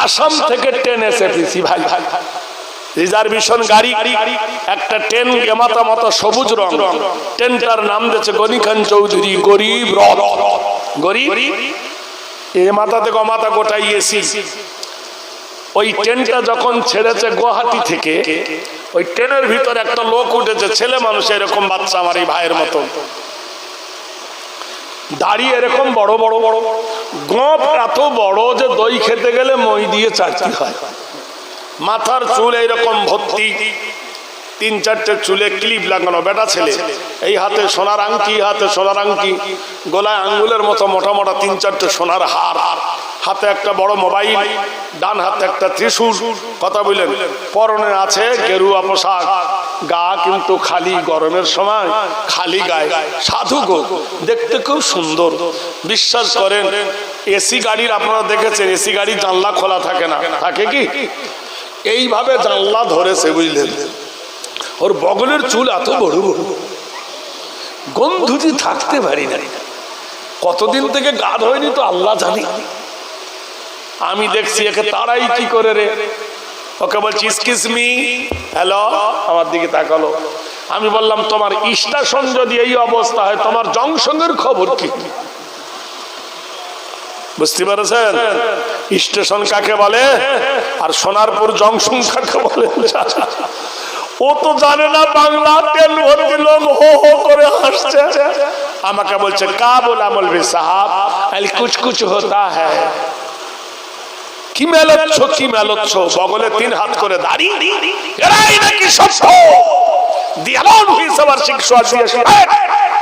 আসাম থেকে ট্রেনে চেপেছি ভাই, রিজার্ভেশন গাড়ি, একটা ট্রেন এমাতা মতো সবুজ রং, ট্রেনটার নাম দিয়েছে গনি খান চৌধুরী গরিব রথ। গরিব এ মাথা থেকে অমাথা গোটাই এসি। ওই ট্রেনটা যখন ছেড়েছে গুয়াহাটি থেকে, ওই ট্রেনের ভিতরে একটা লোক উঠেছে, ছেলে মানুষ এরকম বাচ্চা আমার এই ভাইয়ের মতো, দাড়ি এরকম বড় বড় বড়, গোপ এত বড় যে দই খেতে গেলে মই দিয়ে চাটতে হয়, মাথার চুল এইরকম ভর্তি, 3-4টে চুলে ক্লিপ লাগানো, বেটা ছেলে, এই হাতে সোনার আংটি, হাতে সোনার আংটি, গলায় আঙ্গুলের মতো মোটা মোটা 3-4টে সোনার হার, হাতে একটা বড় মোবাইল, ডান হাতে একটা ত্রিশূল, কথা বললেন, পরনে আছে গেরুয়া পোশাক, গা কিন্তু খালি, গরমের সময় খালি গায়ে, সাধু গো, দেখতে খুব সুন্দর। বিশ্বাস করেন এসি গাড়ির, আপনারা দেখেছেন এসি গাড়ির জানলা খোলা থাকে না, থাকে কি? এইভাবে জানলা ধরেছে বুঝলেন, ওর বগলের চুল এত বড় বড়, গন্ধুতি থাকতে পারি না, কতদিন থেকে গা ধোয়নি তো আল্লাহ জানি। আমি দেখছি একে তারাই কি করে রে, ওকে বলছি এক্সকিউজ মি, হ্যালো, আমার দিকে তাকালো। আমি বললাম তোমার স্টেশন যদি এই অবস্থা হয়, তোমার জংশনের খবর কি? বুঝতে পারছেন স্টেশন কাকে বলে আর সোনারপুর জংশন কাকে বলে? ও তো জানে না বাংলা, ট্রেন ভর্তি লোক হো হো করে হাসছে। আমাকে বলছে কা बोला मौलवी साहब, আল কুছ কুছ होता है। কি মেলচ্ছ কি মেলচ্ছ, বগলে 3 হাত করে দাড়ি, এরাই নাকি সভ্য, দিয়ালন হিসাবার শিক্ষা দিয়েছে,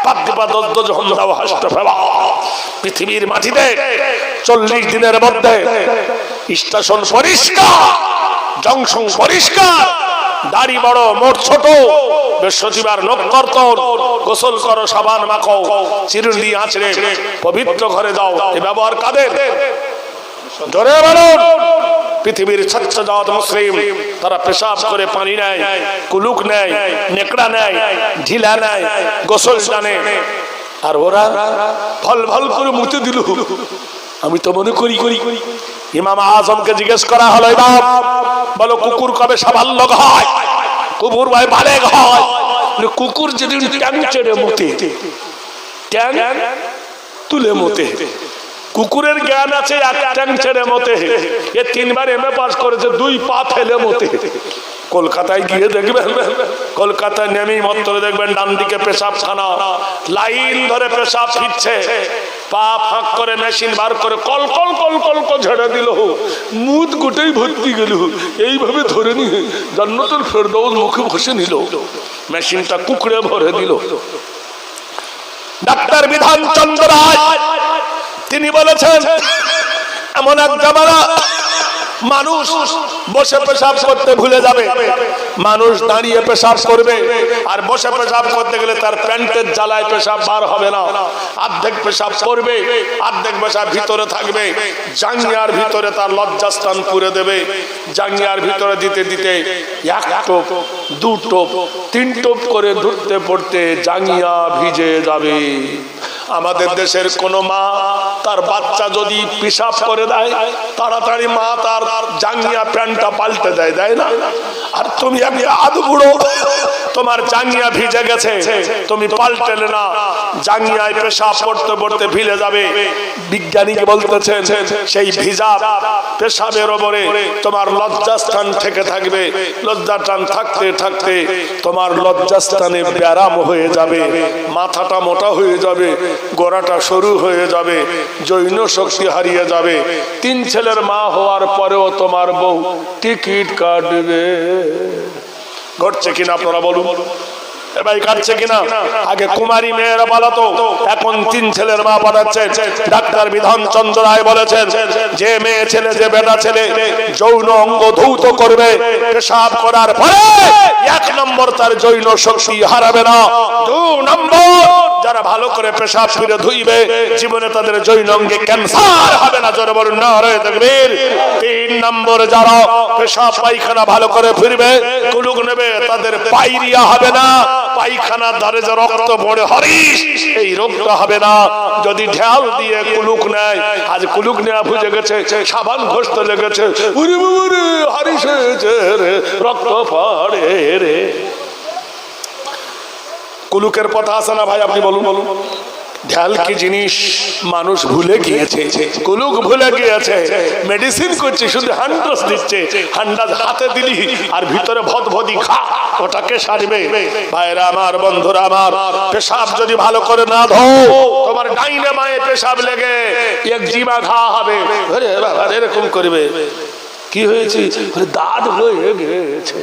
পাদ্দিপা দজ হন্দাও হাসতে ফেলা। পৃথিবীর মাটিতে 40 দিনের মধ্যে স্টেশন পরিষ্কার, জংশন পরিষ্কার, দাড়ি বড় মোট ছোট, বৃহস্পতিবার নখ কর্তন, গোসল করো, সাবান মাখো, চিরুনি আঁচড়ে পবিত্র ঘরে যাও। এ ব্যবহার কাদের? জোরে বলুন। পৃথিবীর সচ্চজাত মুসলিম তারা পেশাব করে পানি নেয়, কুলুক নেয়, নেকড়া নেয়, ঢিলা নেয়, গোসল জানে, আর ওরা ফল ফল করে মুতে দিল। আমি তো মনে করি ইমাম আজমকে জিজ্ঞেস করা হলো, ইমাম বলো কুকুর কবে সাবাল্যক হয়? কুকুর ভাই বালেগ হয়। কুকুর যদি ট্যাং চেড়ে মতে, ট্যাং তুলে মতে, কুকুরের জ্ঞান আছে এক ট্যাং ছেড়ে মতে, এ 3 বার এমএ পাস করেছে, 2 পা ফেলে মতে। কলকাতায় গিয়ে দেখবেন, কলকাতায় নেমেই মাত্র দেখবেন ডান দিকে পেশাবখানা, লাইন ধরে পেশাব ফিরছে, পা ফাঁক করে মেশিন বার করে call call call call call ঝেড়ে দিল, মুদ গোটাই ভর্তি গেল, এইভাবে ধরে নিয়ে জান্নাতুল ফেরদাউস মুখে বসে নিল, মেশিনটা কুকুরে ভরে দিল। ডাক্তার বিধান চন্দ্র রায় তিনি বলেছেন, এমন এক জামানা মানুষ বসে পেশাব করতে ভুলে যাবে, মানুষ দাঁড়িয়ে পেশাব করবে, আর বসে পেশাব করতে গেলে তার প্যান্টের জ্বালায় পেশাব বার হবে না, অর্ধেক পেশাব করবে, অর্ধেক পেশাব ভিতরে থাকবে, জাঙ্গিয়ার ভিতরে তার লজ্জাস্থান পুরে দেবে, জাঙ্গিয়ার ভিতরে দিতে দিতে 1 টোপ 2 টোপ 3 টোপ করে ধরতে পড়তে জাঙ্গিয়া ভিজে যাবে। আমাদের দেশের কোন মা তার বাচ্চা যদি পেশাব করে দেয়, তাড়াতাড়ি মা তার জাঙ্গিয়া প্যান্টটা পাল্টে দেয়, দেয় না? আর তুমি একটা আধ বুড়ো, তোমার জাঙ্গিয়া ভিজে গেছে, তুমি পাল্টেলে না, জাঙ্গিয়ায় পেশাব পড়তে পড়তে ভিজে যাবে। বিজ্ঞানী বলতেছেন সেই ভিজা পেশাবের ওপরে তোমার লজ্জাস্থান থেকে থাকবে, লজ্জাস্থান থাকতে থাকতে তোমার লজ্জাস্থানে ব্যারাম হয়ে যাবে, মাথাটা মোটা হয়ে যাবে, গোড়াটা সরু হয়ে যাবে, জৈন শক্তি হারিয়ে যাবে। 3 ছেলের মা হওয়ার পরেও তোমার বউ টিকিট কাটবে। ঘটছে কিনা আপনারা বলুন? ভাই কাটছে কিনা? আগে কুমারী মেয়েরা পালাতো, এখন 3 ছেলের মা পালাচ্ছে। ডাক্তার বিধান চন্দ্র রায় বলেছেন, যে মেয়ে ছেলে যে বেটা ছেলে যৌন অঙ্গ ধৌত করবে, পেশাব করার পরে 1 নম্বর তার যৌন শক্তি হারাবে না, 2 নম্বর যারা ভালো করে পেশাব ফিরে ধুইবে জীবনে তাদের যৌন অঙ্গে ক্যান্সার হবে না। জোরে বলুন নারে তাকবীর। 3 নম্বর যারা পেশাব পায়খানা ভালো করে ফিরবে, কুলুক নেবে, তাদের পায়রিয়া হবে না। পায়খানার ধারে যে রক্ত পড়ে হরিস, এই রোগটা হবে না যদি ঢেল দিয়ে কুলুক নেয়। আজ কুলুক নেওয়া বুঝে গেছে, সাবান ঘষতে লেগেছে, হরিস রক্ত পড়ে রে। কুলুকের কথা আছে না ভাই? আপনি বলুন বলুন। ঢাল কি জিনিস মানুষ ভুলে গিয়েছে, কুলুক ভুলে গিয়েছে। মেডিসিন করছে, শুধু হ্যান্ডাস দিচ্ছে, হ্যান্ডাস হাতে দিলি আর ভিতরে ভদভদি খা, ওটাকে সারবে। ভাইরা আমার, বন্ধুরা আমার, পেশাব যদি ভালো করে না ধো, তোমার ডাইনে বাঁয়ে পেশাব লেগে এক জিমা ঘা হবে। এরকম করবে, কি হয়েছে? দাঁত হয়ে গেছে।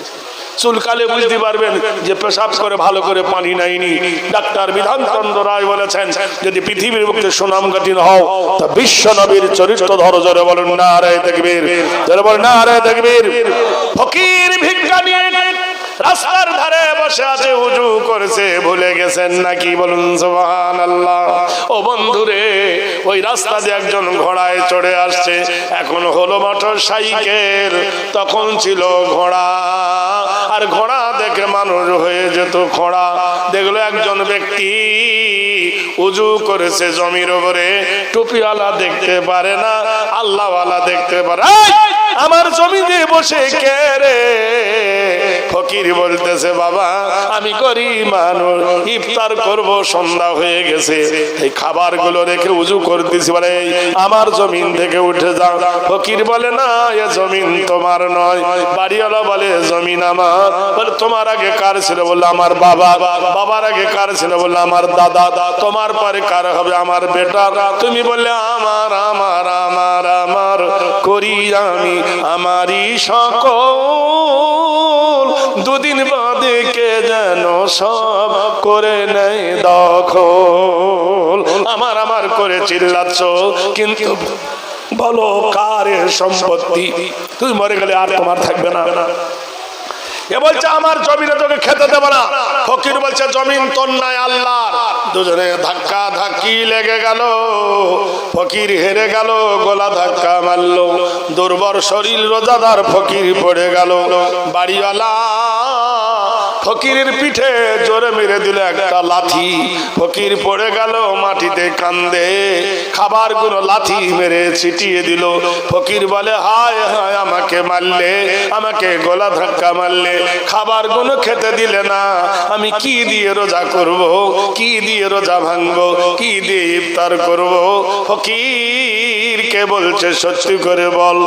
চুলকালে বুঝতে পারবেন যে পেশাব করে ভালো করে পানি নাইনি। ডাক্তার বিধানচন্দ্র রায় বলেছেন, যদি পৃথিবীর বুকে সুনাম গাঠিন হও তা বিশ্ব নবীর চরিত্র ধরো। জোরে বলুন নারায়ে তাকবীর, জোরে বলুন নারায়ে তাকবীর। ফকির ভিক্ষা নিয়ে রাস্তার ধারে বসে আছে, উজু করেছে, ভুলে গেছেন নাকি? বলুন সুবহানাল্লাহ। ও বন্ধুরে, ওই রাস্তা দিয়ে একজন ঘোড়ায় চড়ে আসছে, এখন হলো মোটর সাইকেল, তখন ছিল ঘোড়া। আর ঘোড়া দেখে মানুষ হয়ে যেত ঘোড়া। দেখলো একজন ব্যক্তি উজু করেছে জমির উপরে, টুপিওয়ালা দেখতে পারে না, আল্লাহওয়ালা দেখতে পারে। আমার জমিতে বসে কে রে? ফকির বলতেছে, বাবা আমি গরিব মানুষ, ইফতার করব, সন্ধ্যা হয়ে গেছে, এই খাবার গুলো রেখে উজু করতেছি, বলে আমার জমিন থেকে উঠে যাও। ফকির বলে, না এ জমিন তোমার নয়। বাড়িওয়ালা বলে, জমিন আমার। বলে, তোমার আগে কার ছিল? বললো, আমার বাবা। বাবার আগে কার ছিল? বললো, আমার দাদা। তোমার পরে কার হবে? আমার বেটা। তুমি বললে, আমার আমার আমার আমার করি আমি আমারই সকল, দুদিন বাদে কে যেন সব করে নেয় দখল। আমার আমার করে চিল্লাচ্ছ, কিন্তু বলো কারের সম্পত্তি? তুই মরে গেলে আর তোমার থাকবে না। এ বলছে, আমার জমিনে তোকে খেতে দেব না। ফকির বলছে, জমিন তোর নাই, আল্লাহর। দুজনে ধাক্কা ধাক্কি লেগে গেল, ফকির হেরে গেল, গলা ধাক্কা মারলো। দুর্বল শরীর রোজাদার ফকির পড়ে গেল। বাড়িওয়ালা ফকিরের পিঠে জোরে মেরে দিল একটা লাথি, ফকির পড়ে গেল মাটিতে, কান্দে। খাবার গুলো লাথি মেরে ছিটিয়ে দিল। ফকির বলে, হায় হায়, আমাকে মারলে, আমাকে গলা ধাক্কা মারলে, খাবার গুলো খেতে দিলে না, আমি কি দিয়ে রোজা করব? কি দিয়ে রোজা ভাঙবো? কি দিয়ে ইফতার করব? ফকির কে বলছে, সত্যি করে বল,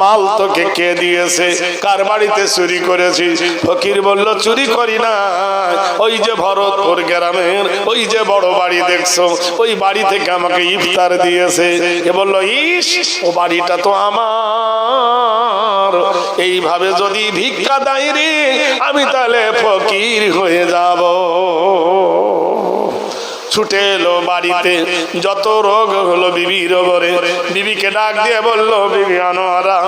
মাল তোকে কে দিয়েছে? কার বাড়িতে চুরি করেছিস? ফকির বলল, চুরি করি না, ওই যে ভরতপুর গ্রামের ওই যে বড় বাড়ি দেখছো, ওই বাড়ি থেকে আমাকে ইফতার দিয়েছে। এ বলল, ইস, ও বাড়িটা তো আমার। এইভাবে যদি ভিক্ষা দেয় রে, আমি তাহলে ফকির হয়ে যাব। ছুটে এলো বাড়িতে, যত রোগ হলো বিবির ওপরে। বিবিকে ডাক দিয়ে বলল, বিবি আনোয়ারা,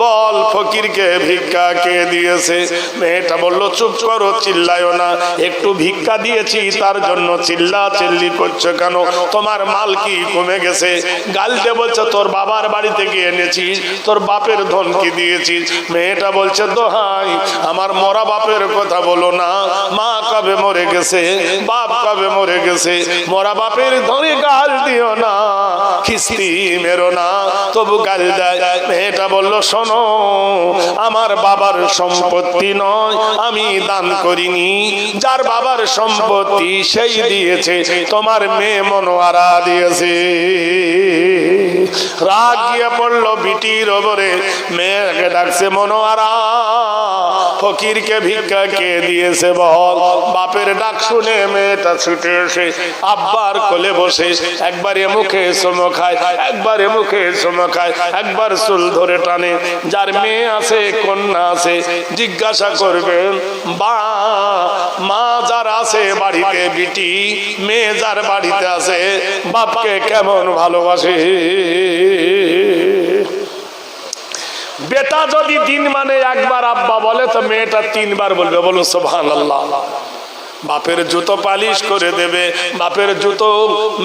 বল ফকিরকে ভিক্ষা কে দিয়েছে? মেয়েটা বলল, চুপ করো, চিল্লায়ও না, একটু ভিক্ষা দিয়েছি তার জন্য চিল্লা চিল্লি করছো কেন? তোমার মাল কি কমে গেছে? গালতে বলছে, তোর বাবার বাড়ি থেকে এনেছিস, তোর বাপের ধন কি দিয়েছিস? মেয়েটা বলছে, দোহাই, আমার মরা বাপের কথা বলো না। মা কবে মরে গেছে, বাপ কবে মরে গেছে, মরা বাপের ধরে গাল দিও না, খিস্তি মেরো না, তবু গাল দেয়। মেয়েটা বলল, শোনো, আমার বাবার সম্পত্তি নয়, আমি দান করিনি, যার বাবার সম্পত্তি সেই দিয়েছে, তোমার মেয়ে মনোয়ারা দিয়েছে। রাগ গিয়ে পড়লো বিটির ওপরে। মেয়েকে ডাকছে, মনোয়ারা, ফকিরকে ভিক্ষা কে দিয়েছে বল? বাপের ডাক শুনে মেয়েটা ছুটে এসে আব্বার কোলে বসে একবারে মুখে চুমো খায়, একবারে মুখে চুমো খায়, একবার চুল ধরে টানে। যার মেয়ে আছে, কন্যা আছে, জিজ্ঞাসা করবেন, বা মা যার আছে বাড়িতে, বিটি মেয়ে যার বাড়িতে আছে, বাপকে কেমন ভালোবাসে। বেটা যদি দিন মানে একবার আব্বা বলে, তো মেয়েটা তিনবার বলবে। বলুন সুবহানাল্লাহ। বাপের জুতো পালিশ করে দেবে, বাপের জুতো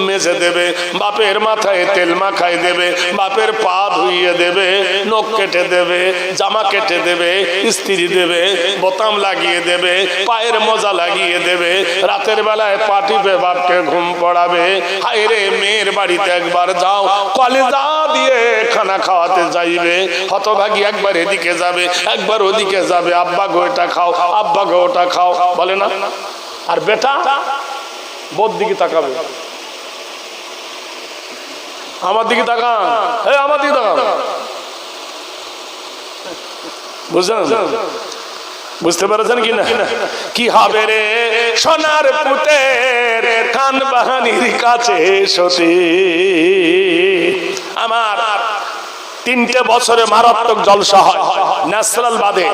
মেজে দেবে, বাপের মাথায় তেল মাখাই দেবে, বাপের পা ধুইয়ে দেবে, নখ কেটে দেবে, জামা কেটে দেবে, ইস্ত্রি দেবে, বোতাম লাগিয়ে দেবে, পায়ের মোজা লাগিয়ে দেবে, রাতের বেলায় পা টিপে বাপকে ঘুম পড়াবে। হায় রে, মেয়ের বাড়িতে একবার যাও, কলেজা দিয়ে খানা খাওয়াতে যাইবে, হতভাগী একবার এদিকে যাবে, একবার ওদিকে যাবে, আব্বা গো এটা খাও, আব্বা গো ওটা খাও, বলে না? আর বেটা বোর দিকে তাকাবে, আমার দিকে তাকান, আমার দিকে তাকান, বুঝলেন? বুঝতে পেরেছেন কি না? কি হবে রে সোনার পুতের কান বাহানির কাছে সতী। আমার 3টে বছরে মারাত্মক জলসা হয় ন্যাশনাল বাদে,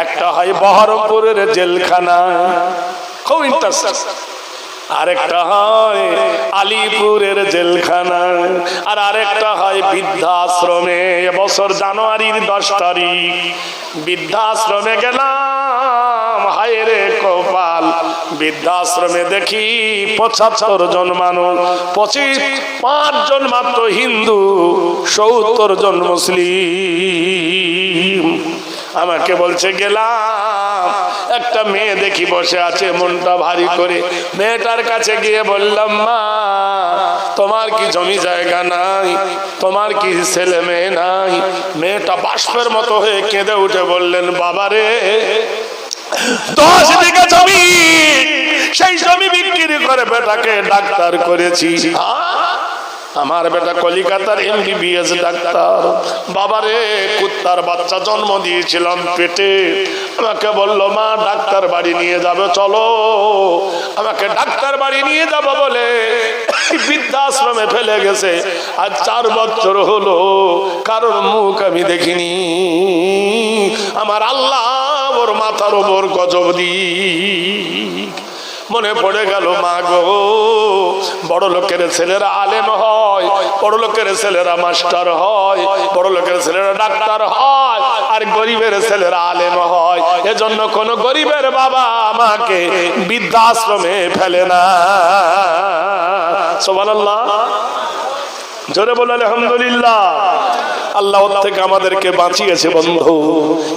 একটা হয় বহরমপুরের জেলখানা, খুব ইন্টারেস্ট, আরেকটা হয় আলিপুরের জেলখানা, আর আরেকটা হয় বৃদ্ধাশ্রমে। এবছর জানুয়ারির 10 তারিখ বৃদ্ধাশ্রমে গেলাম, হায় রে কপাল, বৃদ্ধাশ্রমে দেখি 75 জন মানুষ, 5 জন মাত্র হিন্দু, 70 জন মুসলিম। আমাকে বলছে গেলাম, একটা মেয়ে দেখি বসে আছে মনটা ভারী করে, মেয়েটার কাছে গিয়ে বললাম, মা তোমার কি জমি জায়গা নাই, তোমার কি ছেলে মেয়ে নাই? মেয়েটা বাষ্পের মতো হয়ে কেঁদে উঠে বললেন, বাবারে 10 বিঘা জমি, সেই জমি বিক্রি করে বেটাকে ডাক্তার করেছি। আমার বেটা কলিকাতার MBBS ডাক্তার। বাবারে কুত্তার বাচ্চা জন্ম দিয়েছিলাম পেটে, আমাকে বলল মা ডাক্তার বাড়ি নিয়ে যাবে, চলো। আমাকে ডাক্তার বাড়ি নিয়ে যাবো বলে বৃদ্ধাশ্রমে ফেলে গেছে। আজ 4 বছর হলো, কারোর মুখ আমি দেখিনি। আমার আল্লাহ ওর মাথার ওপর গজব দিক। মনে পড়ে গেল, মা গো, বড় লোকের ছেলেরা আলেম হয়, বড় লোকের ছেলেরা মাস্টার হয়, বড় লোকের ছেলেরা ডাক্তার হয়, আর গরিবের ছেলেরা আলেম হয়। এজন্য কোন গরিবের বাবা আমাকে বৃদ্ধাশ্রমে ফেলে না। সুবহানাল্লাহ, জোরে বলে আলহামদুলিল্লাহ। আল্লাহ ওর থেকে আমাদেরকে বাঁচিয়েছে বন্ধু।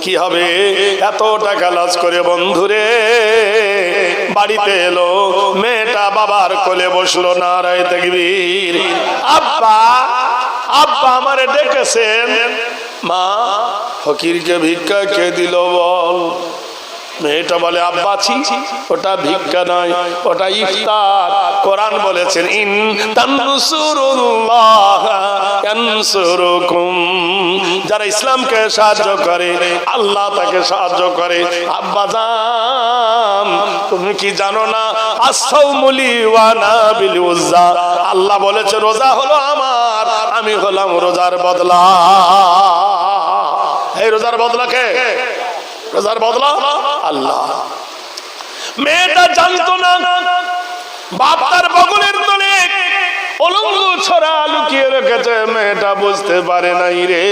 কি হবে, এত টাকা লস করে বন্ধুরে বাড়িতে এলো, মেয়েটা বাবার কোলে বসলো, নারায়ে তাকবীর। আব্বা আব্বা আমারে ডেকেছেন। মা ফকিরকে ভিক্ষা কে দিল বল? মেয়েটা বলে, আব্বাছি ওটা ভিক্ষা নয়, ওটা ইফতার। কোরআন বলেছেন, ইন তানসুরুল্লাহ ইয়ানসুরুকুম, যারা ইসলামকে সাহায্য করে আল্লাহ তাকে সাহায্য করে। আব্বা জান তুমি কি জানো না, আস-সাওমুলি ওয়া নাবিল উজ্জা, আল্লাহ বলেছে রোজা হলো আমার, আমি হলাম রোজার বদলা। এই রোজার বদলা কে? রোজার বদলা আল্লাহ। মেয়েটা জানতো না, বাপ তার বগলের তলে অলঙ্গ ছড়া লুকিয়ে রেখেছে। মেয়েটা বুঝতে পারে নাই রে,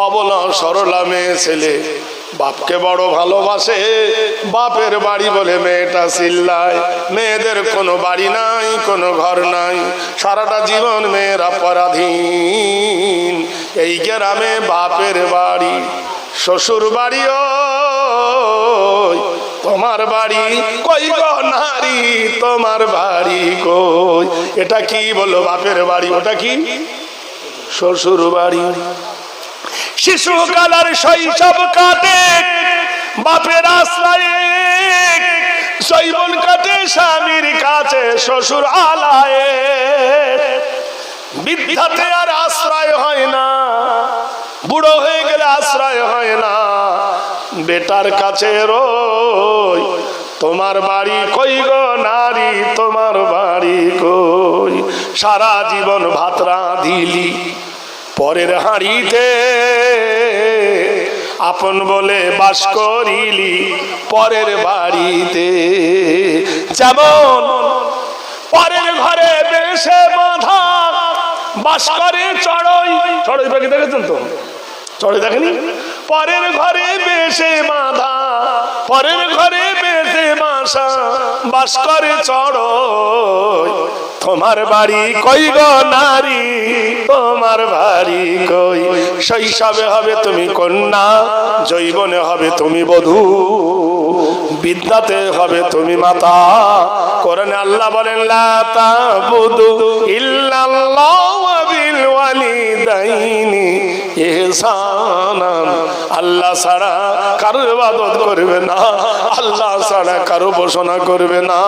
অবলা সরলা মেয়ে ছেলে, বাপকে বড় ভালোবাসে। বাপের বাড়ি বলে মেয়েটা চিল্লায়। মেয়েদের কোনো বাড়ি নাই, কোনো ঘর নাই, সারাটা জীবন মেয়েরা পরাধীন। এই গ্রামে বাপের বাড়ি, শ্বশুর বাড়িও তোমার বাড়ি কই গো নারী, তোমার বাড়ি কই? এটা কি বললো বাপের বাড়ি, ওটা কি শ্বশুর বাড়ি। শিশুকাল আর শৈশব কাটে বাপের আশ্রয়ে, যৌবন কাটে স্বামীর কাছে শ্বশুর আলায়ে। বৃদ্ধাতে আর আশ্রয় হয় না, বুড়ো হয়ে গেলে আশ্রয় হয় না। বেটার কাছে রই, তোমার বাড়ি কই গো নারী, তোমার বাড়ি কই? সারা জীবন ভাত রাঁধিলি পরের হাঁড়িতে, আপন বলে বাস করিলি পরের বাড়িতে। যেমন পরের ঘরে বেশে বাঁধা বাস করে চড়ই, চড়ই পাখি দেখেছেন তো? চড়ই দেখেনি? পরের ঘরে বেশে বাঁধা, পরের ঘরে বেশে পেটে বাসা বাস করে চড়, তোমার বাড়ি কই গো নারী, তোমার বাড়ি কই? শৈশবে হবে তুমি কন্যা, যৌবনে হবে তুমি বধূ, বিদ্যাতে হবে তুমি মাতা। কোরআনে আল্লাহ বলেন লা তা'বুদু ইল্লাল্লাহ ওয়া বিল ওয়ালিদাইনি ইহসানান। আল্লাহ ছাড়া কারো ইবাদত করবে না, আল্লাহ ছাড়া কারো উপাসনা করবে না,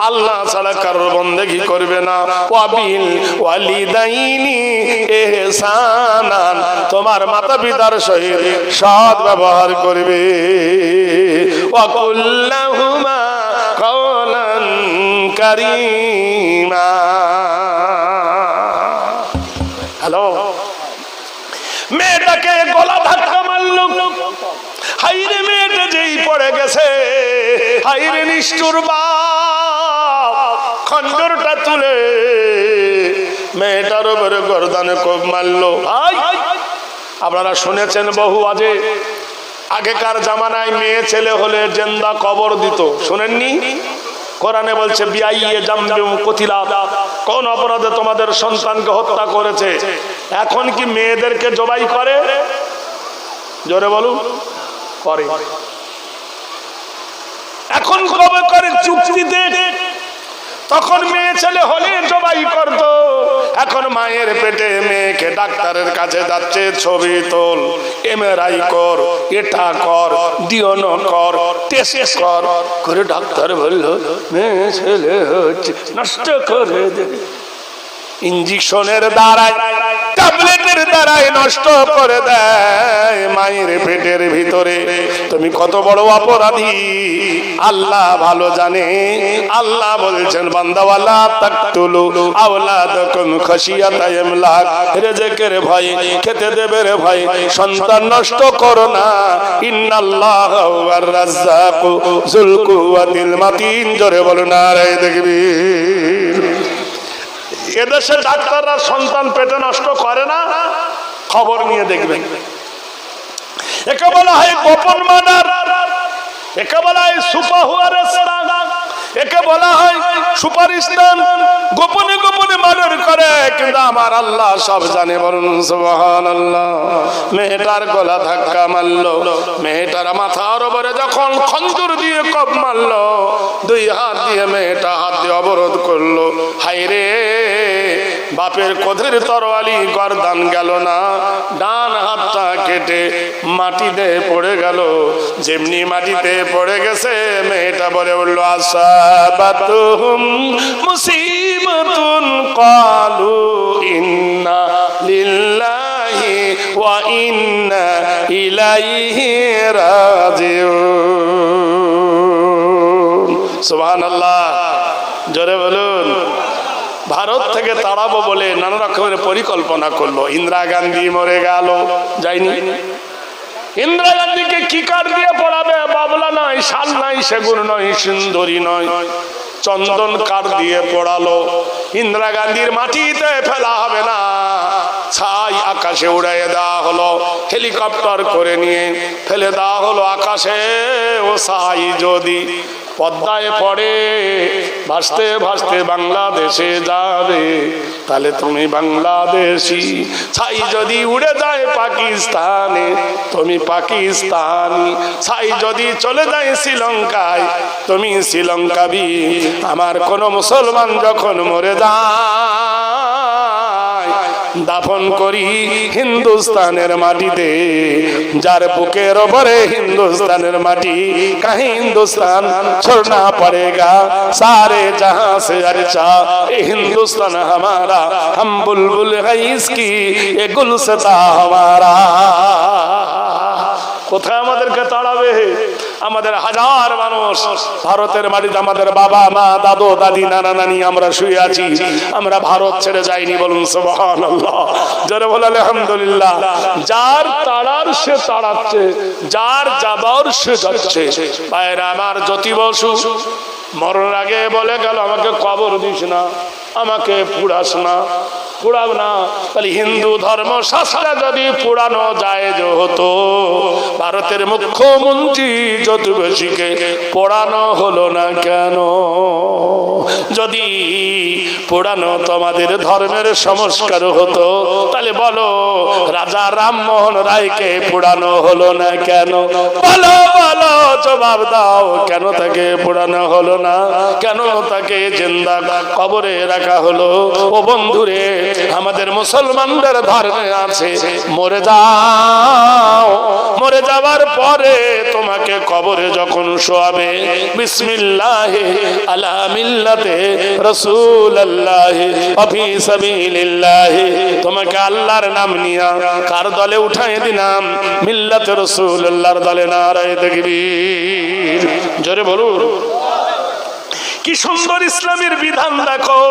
আল্লাহ ছাড়া কারো বন্দেগী করবে না। ওয়া বিল ওয়ালিদাইনি ইহসানান, তোমার মাতা পিতার সহিত সৎ ব্যবহার করবে। ওয়া কুল্লাহুমা কওলান কারীমা। হ্যালো, মেয়েটাকে গলা ধাক্কা মারলো, হাইরে মেয়েটা যেই পড়ে গেছে, হাইরে নিষ্ঠুর বাপ খঞ্জরটা তুলে মেয়েটার উপরে গর্দানে কোপ মারলো। ভাই আপনারা শুনেছেন বহু আজে আগেকার জামানায় মেয়ে ছেলে হলে জিন্দা কবর দিত, শুনেননি? কোরআনে বলছে বিআইয়ে জামবিম কুতিলা, কোন অপরাধে তোমাদের সন্তানকে হত্যা করেছে। এখন কি মেয়েদেরকে জবাই করে? জোরে বলুন, করে। এখন কবে করে? চুক্তিতে। তখন মেয়ে ছেলে হলে জবাই করতো, এখন মায়ের পেটে মেয়েকে ডাক্তারের কাছে যাচ্ছে, ছবি তোল, এমআরআই কর, এটা কর, ডিএনএ কর, টেস্ট কর করে ডাক্তার বলল মেয়ে ছেলে হচ্ছে, নষ্ট করে দে। ইঞ্জেকশনের দ্বারায়, ট্যাবলেটের দ্বারাই নষ্ট করে দেয় মায়ের পেটের ভিতরে। তুমি কত বড় অপরাধী আল্লাহ ভালো জানে। আল্লাহ বলছেন বান্দা ওয়ালা তাকতুলু আওলাদাকুম খাশিয়াতা ইমলাক, রিজকের ভয়ে, খেতে দেবে রে ভয় সন্তান নষ্ট করো না। ইন্নাল্লাহা হুয়ার রাজ্জাকু যুল কুওয়াতিল মাতিন। জোরে বলো নারায়ে তাকবীর। এদেশে ডাক্তাররা সন্তান পেটে নষ্ট করে না, খবর নিয়ে দেখবেন। একে বলা হয় গোপন মার্ডার, একে বলা হয় সুপারহুয়ারেস্টার, একে বলা হয় সুপারস্টার। গোপনে গোপনে মার্ডার করে, কিন্তু আমার আল্লাহ সব জানে। বলুন সুবহানাল্লাহ। মেয়েটার গলা ধাক্কা মারলো, মেয়েটার মাথার উপরে যখন খঞ্জর দিয়ে কোপ মারলো, দুই হাত দিয়ে মেয়েটা হাত দিয়ে অবরোধ করলো। হায়রে, বাপের কোধের তরোয়ালি গর্দান গেল না, ডান হাতটা কেটে মাটিতে পড়ে গেল। যেমনি মাটিতে পড়ে গেছে, মেয়েটা বলে উঠল আসাবাতুহুম মুসিবাতুন ক্বালু ইন্না লিল্লাহি ওয়া ইন্না ইলাইহি রাজিউন। সুবহানাল্লাহ, জোরে বলুন। ভারত থেকে তাড়াবো বলে নানা রকমের পরিকল্পনা করলো। ইন্দিরা গান্ধী মরে গেল, যায়নি? ইন্দিরা গান্ধীকে কি কাঠ দিয়ে পড়াবে? বাবলা নয়, শাল নয়, সেগুন নয়, সুন্দরী নয়, চন্দন কাঠ দিয়ে পড়ালো। ইন্দিরা গান্ধীর মাটিতে ফেলা হবে না, ছাই আকাশে উড়াইয়ে দেওয়া হলো, হেলিকপ্টার করে নিয়ে ফেলে দেওয়া হলো আকাশে। ও ছাই যদি পদ্মায় পড়ে ভাসতে ভাসতে বাংলাদেশে যাবে, তাহলে তুমি বাংলাদেশি। ছাই যদি উড়ে যায় পাকিস্তানে, তুমি পাকিস্তানি। ছাই যদি চলে যায় শ্রীলঙ্কায়, তুমি শ্রীলঙ্কাবি। আমার কোন মুসলমান যখন মরে যায়, দাফন করি হিন্দুস্তানের মাটিতে। যার বুকের ওপরে হিন্দুস্তানের মাটি, কাহি হিন্দুস্তান छोड़ना पड़ेगा सारे जहां से अच्छा। हिंदुस्तान हमारा, हम बुलबुल है इसकी, ये गुलस्ता हमारा। কোথায় আমাদেরকে তাড়াবে? আমাদের হাজার মানুষ ভারতের মাটিতে, আমাদের বাবা মা, দাদু দাদি, নানা নানি আমরা শুয়ে আছি, আমরা ভারত ছেড়ে যাইনি। বলুন সুবহানাল্লাহ, জোরে বলেন আলহামদুলিল্লাহ। যার তাড়ার সে তাড়াচ্ছে, যার যাবার সে যাচ্ছে। ভাইরা আমার, জ্যোতি বসু মরণের আগে বলে গেল আমাকে কবর দিস না, আমাকে পুড়াস না, পুড়াব না। তাহলে হিন্দু ধর্ম শাস্ত্রে যদি পুড়ানো যায় হতো, ভারতের মুখ্যমন্ত্রী জ্যোতিবেশীকে পোড়ানো হলো না কেন? যদি পোড়ানো তোমাদের ধর্মের সংস্কার হতো তাহলে বলো রাজা রামমোহন রায়কে পোড়ানো হলো না কেন? বলো বলো, জবাব দাও, কেন তাকে পোড়ানো হলো না? কেন তাকে জিন্দা কবরে রাখা হলো? ও বন্ধুরে, আমাদের মুসলমানদের ধর্মে আছে মরে যাও, মরে যাওয়ার পরে তোমাকে কবরে যখন শোয়াবে বিসমিল্লাহ আলা মিল্লাতে রাসূলুল্লাহ ফি সাবিলিল্লাহ, তোমাকে আল্লাহর নাম নিয়া কার দলে উঠাই দিলাম? মিল্লাতে রাসূলুল্লাহর দলে। নারায়ে তাকবীর, জোরে বলুন। কি সুন্দর ইসলামের বিধান দেখো,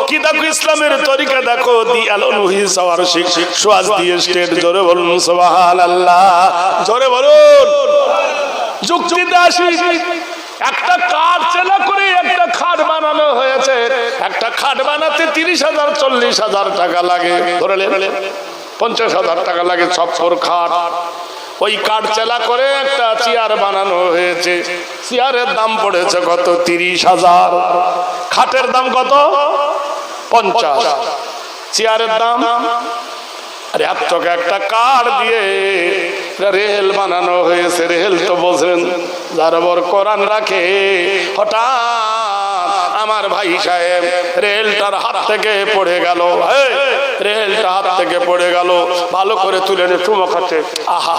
কি দেখো ইসলামের তরিকা দেখো। দি আলনুহি সওয়ার শিখ সোয়াজ দিয়ে স্টেট, জোরে বলুন সুবহানাল্লাহ, জোরে বলুন। যুক্তিতে আসি, একটা কাঠ চেলা করে একটা খাট বানানো হয়েছে। একটা খাট বানাতে 30,000 40,000 টাকা লাগে, ধরে নেন 50,000 টাকা লাগে সফর খাট। ওই কাঠ চেলা করে একটা চেয়ার বানানো হয়েছে, চেয়ারের দাম পড়েছে কত? 30,000। খাটের দাম কত? 50। চেয়ারের দাম, আরে এত একটা কাঠ দিয়ে রেল বানানো হয়েছে। রেল তো বোঝেন, যার বর কোরআন রাখে। হঠাৎ আমার ভাই সাহেব রেলটার হাত থেকে পড়ে গেল, রেলটা হাত থেকে পড়ে গেল, ভালো করে তুলে নিয়ে চুমো খাচ্ছে। আহা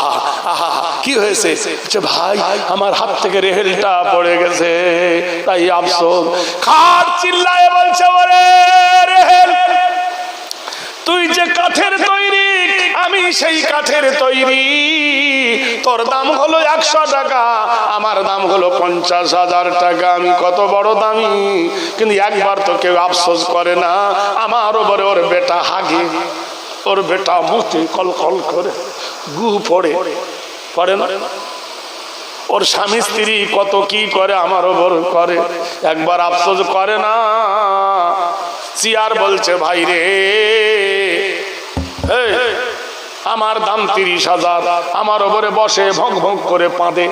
আহা, কি হয়েছে? ভাই আমার হাত থেকে রেলটা পড়ে গেছে, তাই আফসোস। খাট চিল্লায় বলছে, ওরে রেল, তুই যে কাঠের তৈরি, আমি সেই কাঠের তৈরি। তোর দাম হলো 100 টাকা, আমার দাম হলো 50,000 টাকা। আমি কত বড় দামি, কিন্তু একবার তো কেউ আফসোস করে না। আমার ওপরে ওর বেটা হাগে, ওর বেটা মুতে কল কল করে গু পড়ে পড়ে না। ওর স্বামী স্ত্রী কত কি করে, আমার ওপর করে, একবার আফসোস করে না। চেয়ার বলছে, ভাই রে, আমার দাম 30,000, আমার ওপরে বসে ভং ভং করে পাঁদে।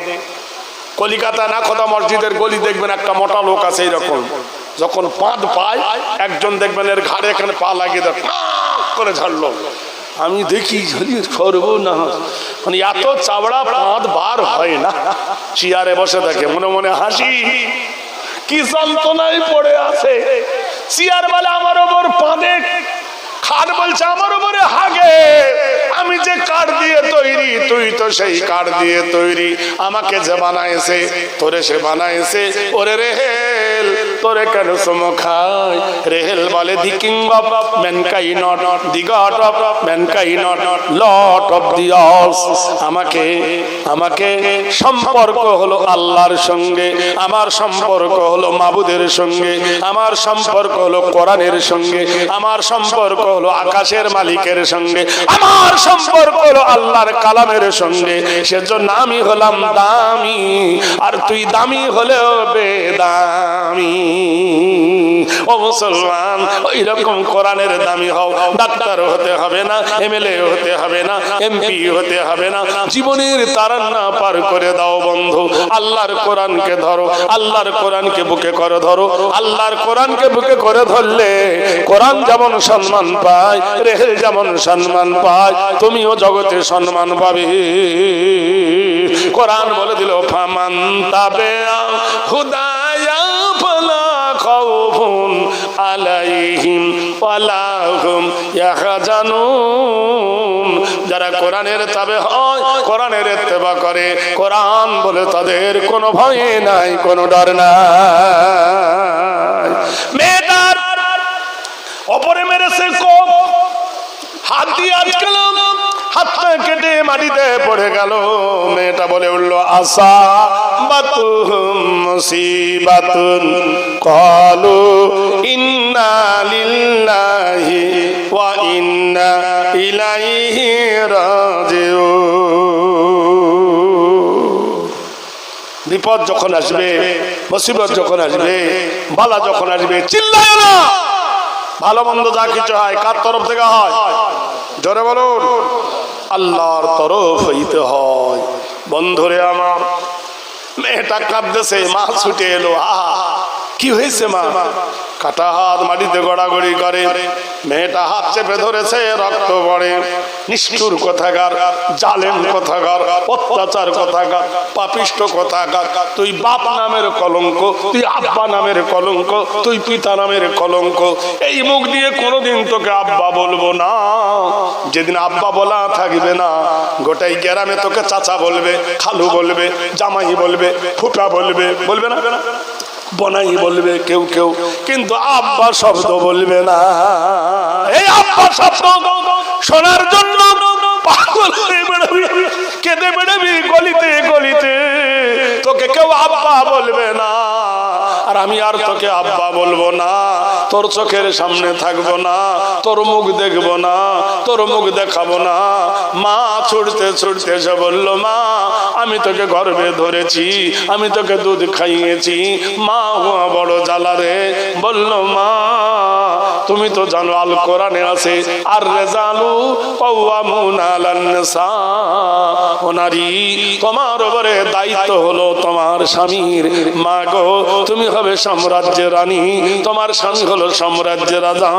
কলিকাতা না খোদা মসজিদের গলি দেখবেন একটা মোটা লোক আছে এইরকম, যখন পাঁদ পায় একজন দেখবেন এর ঘাড়ে এখানে পা লাগিয়ে দেয় করে ঝাড়লো। আমি দেখি করবো না, মানে এত চাবড়া পাঁদ বার হয় না। চেয়ারে বসে থাকে, মনে মনে হাসি, কি যন্ত্রণায় পড়ে আছে। চেয়ার বলে আমার ওপর পাঁদে, খাট বলছে আমার উপরে হাগে। আমি যে কাঠ দিয়ে তৈরি, তুই তো সেই কাঠ দিয়ে তৈরি। আমাকে যে বানাইছে, তোরে সে বানাইছে। ওরে রেহেল, তোরে কেন চুমো খায়? রেহেল বলে, the king of mankind, the God of mankind, lord of the earth. আমাকে সম্পর্ক হলো আল্লাহর সঙ্গে, আমার সম্পর্ক হলো মাবুদের সঙ্গে, আমার সম্পর্ক হলো কোরআনের সঙ্গে, আমার সম্পর্ক হলো আকাশের মালিকের সঙ্গে, আমার সম্পর্ক হলো আল্লাহর কালামের সঙ্গে। সেজন্য আমি হলাম দামি, আর তুই দামি হলেও বেদামি। ও মুসলমান, ওই রকম কোরআনের দামি হও। ডাক্তার হতে হবে না, এমএলএ হতে হবে না, এমপি হতে হবে না। জীবনের তারান্না পার করে দাও বন্ধু। আল্লাহর কোরআনকে ধরো, আল্লাহর কোরআনকে বুকে করে ধরো। আল্লাহর কোরআনকে বুকে করে ধরলে কোরআন যেমন সম্মান পায়, রেহেল যেমন সম্মান পায়, তুমিও জগতে সম্মান পাবে। কোরআন বলে দিল, ফামান তাবিআ হুদায়া ফালা খাউফুন আলাইহিম ওয়ালা হুম ইয়াহজানুন। যারা কোরআনের তাবে হয়, কোরআনের ইত্তেবা করে, কোরআন বলে তাদের কোনো ভয় নাই, কোনো ডর নাই। মেয়েটার অপরে মেরেছে কোপ, হাত দিয়ে আজকাল হাতটা কেটে মাটিতে পড়ে গেল। মেয়েটা বলে উঠলো, আসা বাতুহুম মুসিবাতুন ক্বালু ইন্না লিল্লাহি ওয়া ইন্না ইলাইহি রাজিউন। বিপদ যখন আসবে, মুসিবত যখন আসবে, বালা যখন আসবে, চিল্লায় না। ভালো মন্দ যা কিছু হয় কার তরফ থেকে হয়? জোরে বলুন, আল্লাহর তরফ হইতে হয়। বন্ধুরে আমার, মেয়েটা কাঁদতেছে, মা ছুটে এলো। কি হয়েছে মা? কাটা হাত মাটিতে গড়াগড়ি করে, মেয়েটা হাত চেপে ধরেছে, রক্ত পড়ে। নিষ্ঠুর কথাকার, জালেম কথাকার, অত্যাচার কথাকার, পাপিষ্ট কথাকার, তুই বাপ নামের কলঙ্ক, তুই আব্বা নামের কলঙ্ক, তুই পিতা নামের কলঙ্ক। এই মুখ দিয়ে কোনোদিন তোকে আব্বা বলবো না। যেদিন আব্বা বলা থাকবে না, গোটাই গ্রামে তোকে চাচা বলবে, খালু বলবে, জামাই বলবে, ফুটা বলবে, বলবে না? বনাই বলবে কেউ কেউ, কিন্তু আব্বা শব্দ বলবে না। এই আব্বা শব্দ শোনার জন্য পাগল হয়ে বেড়াবি, কেঁদে বেড়াবি গলিতে গলিতে, তোকে কেউ আব্বা বলবে না। আর আমি আর তোকে আব্বা বলবো না, তোর চোখের সামনে থাকবো না, তোর মুখ দেখবো না, তোর মুখ দেখাবো না। মা ছুটতে ছুটতে এসে বললো, মা আমি তোকে গর্ভে ধরেছি, আমি তোকে দুধ খাইয়েছি। মা বড় জ্বালা রে, বললো মা তুমি তো জানো আল কোরআনে আছে, আর রেজালু কওয়ামুন আলান নিসা, ও নারী তোমার উপরে দায়িত্ব হলো তোমার স্বামীর। মা গো তুমি হবে সাম্রাজ্যের রানী, তোমার স্বামী হলো সাম্রাজ্যের রাজা।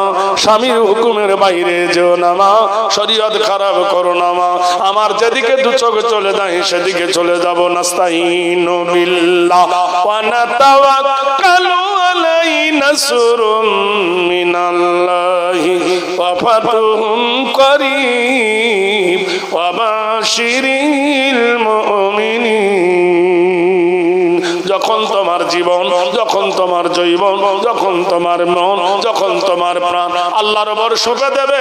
স্বামীর হুকুমের বাইরে যেও না মা, শরীয়ত খারাপ করো না মা। আমার যেদিকে দু চোখ চলে যায় সেদিকে চলে যাব। নাস্তাইনু বিল্লাহ ওয়া নাতাওয়াক্কালু আলাইহি, নাসরুম মিনাল্লাহি ওয়া ফাতুহুম করিব ওয়া বাশিরিল মুমিনিন। যখন তোমার জীবন, যখন তোমার জৈবন, যখন তোমার মন, যখন তোমার প্রাণ আল্লাহর উপর সঁপে দেবে,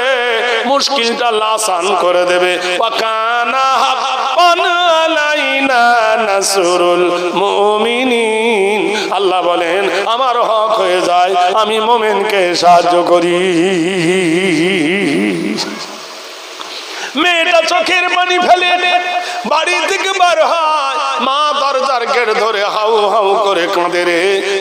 মুশকিলটা আল্লাহ আসান করে দেবে। ওয়া কানা হাক্কান আলাইনা নাসরুল মুমিনিন। আল্লাহ বলেন আমার হক হয়ে যায়, আমি মুমিনকে সাহায্য করি। মেয়েটা চোখের পানি ফেলে বাড়ি থেকে বার হয়, মা দরজার গেট ধরে হাউ হাউ করে কাঁদে রে।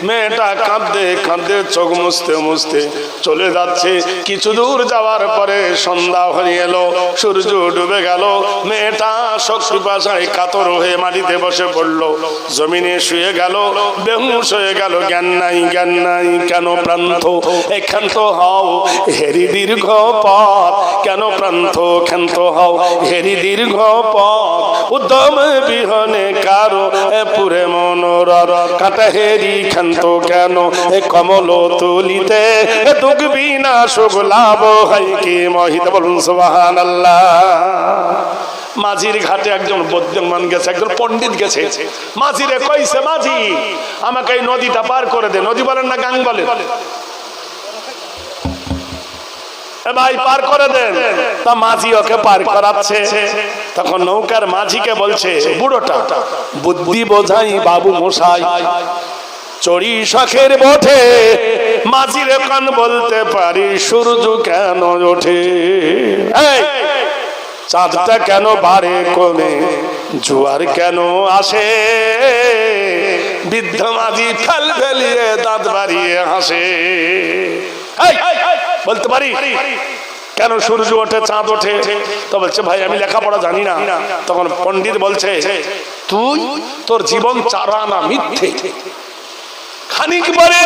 মেয়েটা কাঁদতে কাঁদতে চোখ মুছতে মুছতে চলে যাচ্ছে। কিছু দূর যাওয়ার পরে সন্ধ্যা হয়ে এলো, সূর্য ডুবে গেল। মেয়েটা শক্তি পাশায় কাতর হয়ে মাটিতে বসে পড়লো, জমিনে শুয়ে গেল, বেহুশ হয়ে গেল। জ্ঞান নাই, জ্ঞান নাই। কেন প্রান্ত এখান্ত হও হেরি দীর্ঘ পথ, কেন প্রান্ত ক্ষান্ত হও হেরি দীর্ঘ পথ। উদ্যম বিহনে কারো পুরে মনোরর, কাটা হেরি ক্ষান্ত কেন এ কমল তুলিতে। দুঃখ বিনা সুখ লাভ হয় কি মহিত, বলুন সুবহানাল্লাহ। মাঝির ঘাটে একজন বৌদ্ধমান গেছে, একজন পণ্ডিত গেছে। মাঝিরে কইছে, মাঝি আমাকে এই নদীটা পার করে দে। নদী বলেন না গাং বলেন? ভাই পার করে দেন। তা মাঝি ওকে পার করাচ্ছে। তখন নৌকার মাঝিকে বলছে বুড়োটা, বুদ্ধি বোঝাই বাবু মশাই, চড়ি শখের বটে। মাঝির কান বলতে পারি সূর্য কেন ওঠে, চাঁদটা কেন বাড়ে কমে, জোয়ার কেন আসে। বৃদ্ধ মাঝি ফেল ফেলিয়ে দাঁত বাড়িয়ে হাসে। বলতে পারি কেন সূর্য ওঠে, চাঁদ ওঠে? তো বলছে ভাই আমি লেখাপড়া জানি না। তখন পণ্ডিত বলছে তুই তোর জীবন চারানা মিথ্যে। খানিক পরে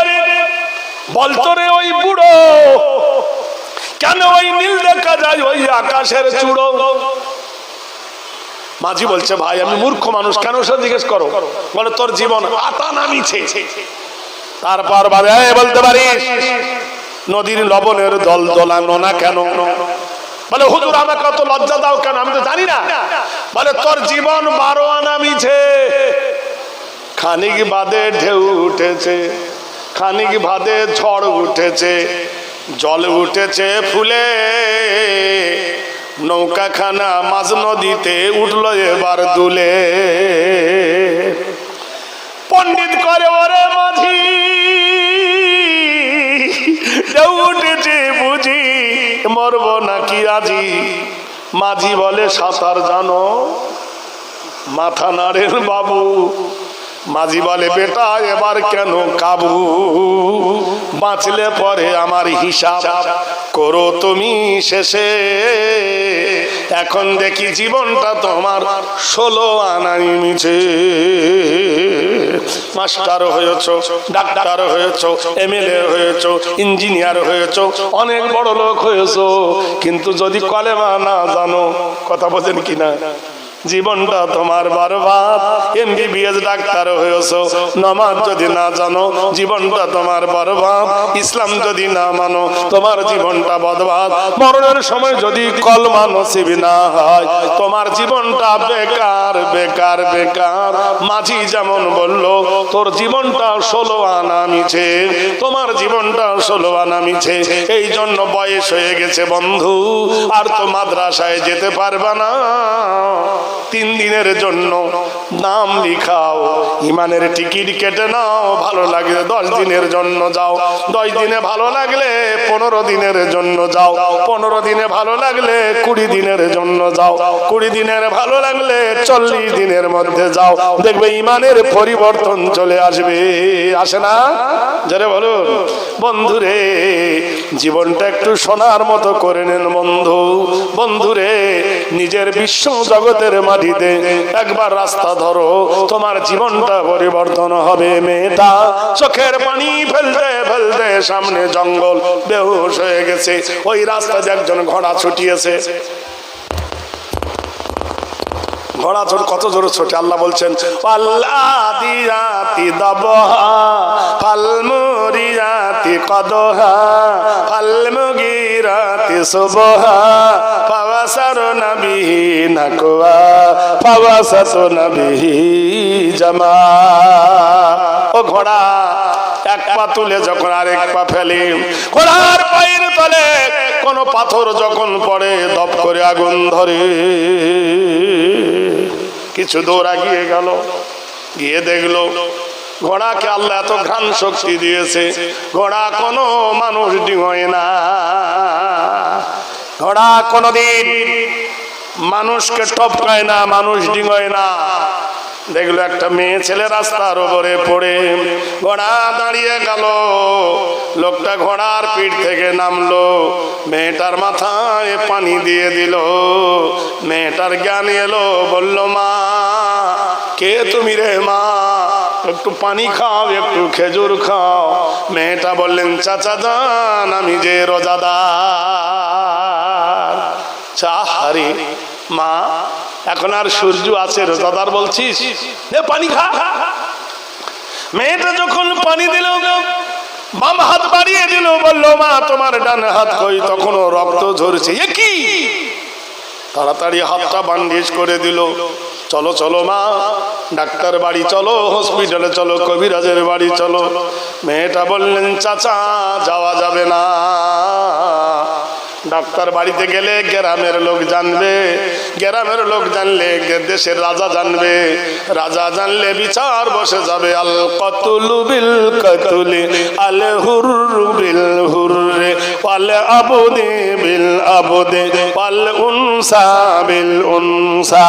বলতো রে ওই বুড়ো, কেন ওই নীল দেখা যায় ওই আকাশের চূড়ো? মাঝি বলছে ভাই আমি মূর্খ মানুষ, কেন সে জিজ্ঞেস করো? বলে তোর জীবন আটা নামিছে। তারপর বলতে পারিস নদীর লবণের দল দোলানো না কেন? বলে হুজুর আমাকে অত লজ্জা দাও কেন, আমি তো জানি না। বলে তোর জীবন 12 আনা মিছে। খানিক বাদে ঢেউ উঠেছে, খানিক বাদে ঝড় উঠেছে, জল উঠেছে ফুলে। নৌকাখানা মাঝ নদীতে উঠলো এবার দুলে। পণ্ডিত করে ওরে মাঝি ঢেউ উঠেছে বুঝি মরব নাকি আজি? মাঝি বলে সাঁতার জানো? মাথা নাড়েন বাবু। মাঝি বলে বেটা এবার কেন কাবু? বাঁচলে পরে আমার হিসাব করো তুমি শেষে। এখন দেখি জীবনটা তোমার 16 আনাই মিছে। মাস্টার হয়েছো, ডাক্তার হয়েছো, এমএলএ হয়েছো, ইঞ্জিনিয়ার হয়েছো, অনেক বড় লোক হয়েছো, কিন্তু যদি কলেমা না জানো, কথা বোঝেন কিনা, জীবনটা তোমার বরবাদ। এমবিবিএস ডাক্তার হয়েছো, নামাজ যদি না জানো, জীবনটা তোমার বরবাদ। ইসলাম যদি না মানো, তোমার জীবনটা বরবাদ। মরণের সময় যদি কলমা নসিব না হয়, তোমার জীবনটা বেকার বেকার বেকার। মাঝি যেমন বলল, তোর জীবনটা 16 আনা মিছে, তোমার জীবনটা 16 আনা মিছে। এই জন্য বয়স হয়ে গেছে বন্ধু, আর তো মাদ্রাসায় যেতে পারবা না। 3 দিনের জন্য নাম লিখাও, ইমানের টিকিট কেটে নাও, ভালো লাগলে 10 দিনের জন্য যাও, 10 দিনে ভালো লাগলে 15 দিনের জন্য যাও, 15 দিনে ভালো লাগলে 20 দিনের জন্য যাও, 20 দিনের ভালো লাগলে 40 দিনের মধ্যে যাও, দেখবে ইমানের পরিবর্তন চলে আসবে। আসে না? যারে বলুন বন্ধুরে, জীবনটা একটু সোনার মতো করে নেন বন্ধু। বন্ধুরে, নিজের বিশ্ব জগতের মাটিতে একবার রাস্তা ধরো, তোমার জীবনটা পরিবর্তন হবে। মেয়েটা চোখের পানি ফেলতে ফেলতে সামনে জঙ্গল, বেহুশ হয়ে গেছে। ওই রাস্তাতে একজন ঘোড়া ছুটিয়েছে। ঘোড়া কত জোর ছোটে, আল্লাহ বলছেন আল্লাদিয়াতি দাবহা ফালমুরিয়াতি কদহা ফালমুগিরাতি সুবহা ফাওয়াসারনা বিহি নাকওয়া ফাওয়াসাতুনা বিহি জামা। ও ঘোড়া এক পা তুলে যখন আরেক পা ফেলে, ঘোড়ার পায়ের তলে কোন পাথর যখন পড়ে, দপ করে আগুন ধরে। কিছু দূর এগিয়ে গেল, গিয়ে দেখলো ঘোড়াকে আল্লাহ এত ঘ্রাণ শক্তি দিয়েছে, ঘোড়া কোনো মানুষ ডিঙোয় না। ঘোড়া কোনোদিন মানুষকে টপকায় না, মানুষ ডিঙোয় না। দেখলো একটা মেয়ে ছেলে রাস্তার উপরে পড়ে, ঘোড়া দাঁড়িয়ে গেল। লোকটা ঘোড়ার পিঠ থেকে নামলো, মেয়েটার মাথায় পানি দিয়ে দিল। মেয়েটার জ্ঞান এলো, বলল মা কে তুমি রে মা, একটু পানি খাও, একটু খেজুর খাও। মেয়েটা বললেন চাচা জান, আমি যে রোজাদার। চাহারি মা, এখন আর সূর্য আছে, রোজাদার বলছিস, পানি খা। মেয়েটা যখন পানি দিল, বাম হাত বাড়িয়ে দিল, বলল মা তোমার ডান হাত কই, তখনও রক্ত ঝরছে। এ কি? তাড়াতাড়ি হাতটা বান্ডিজ করে দিল। চলো চলো মা, ডাক্তার বাড়ি চলো, হসপিটালে চলো, কবিরাজের বাড়ি চলো। মেয়েটা বললেন চাচা যাওয়া যাবে না, ডাক্তার বাড়িতে গেলে গ্রামের লোক জানবে, গ্রামের লোক জানলে দেশের রাজা জানবে, রাজা জানলে বিচার বসে যাবে। আল কতুলু বিল কতুলি আল হুররু বিল হুররে ওয়াল আবদে বিল আবদে ওয়াল উনসা বিল উনসা।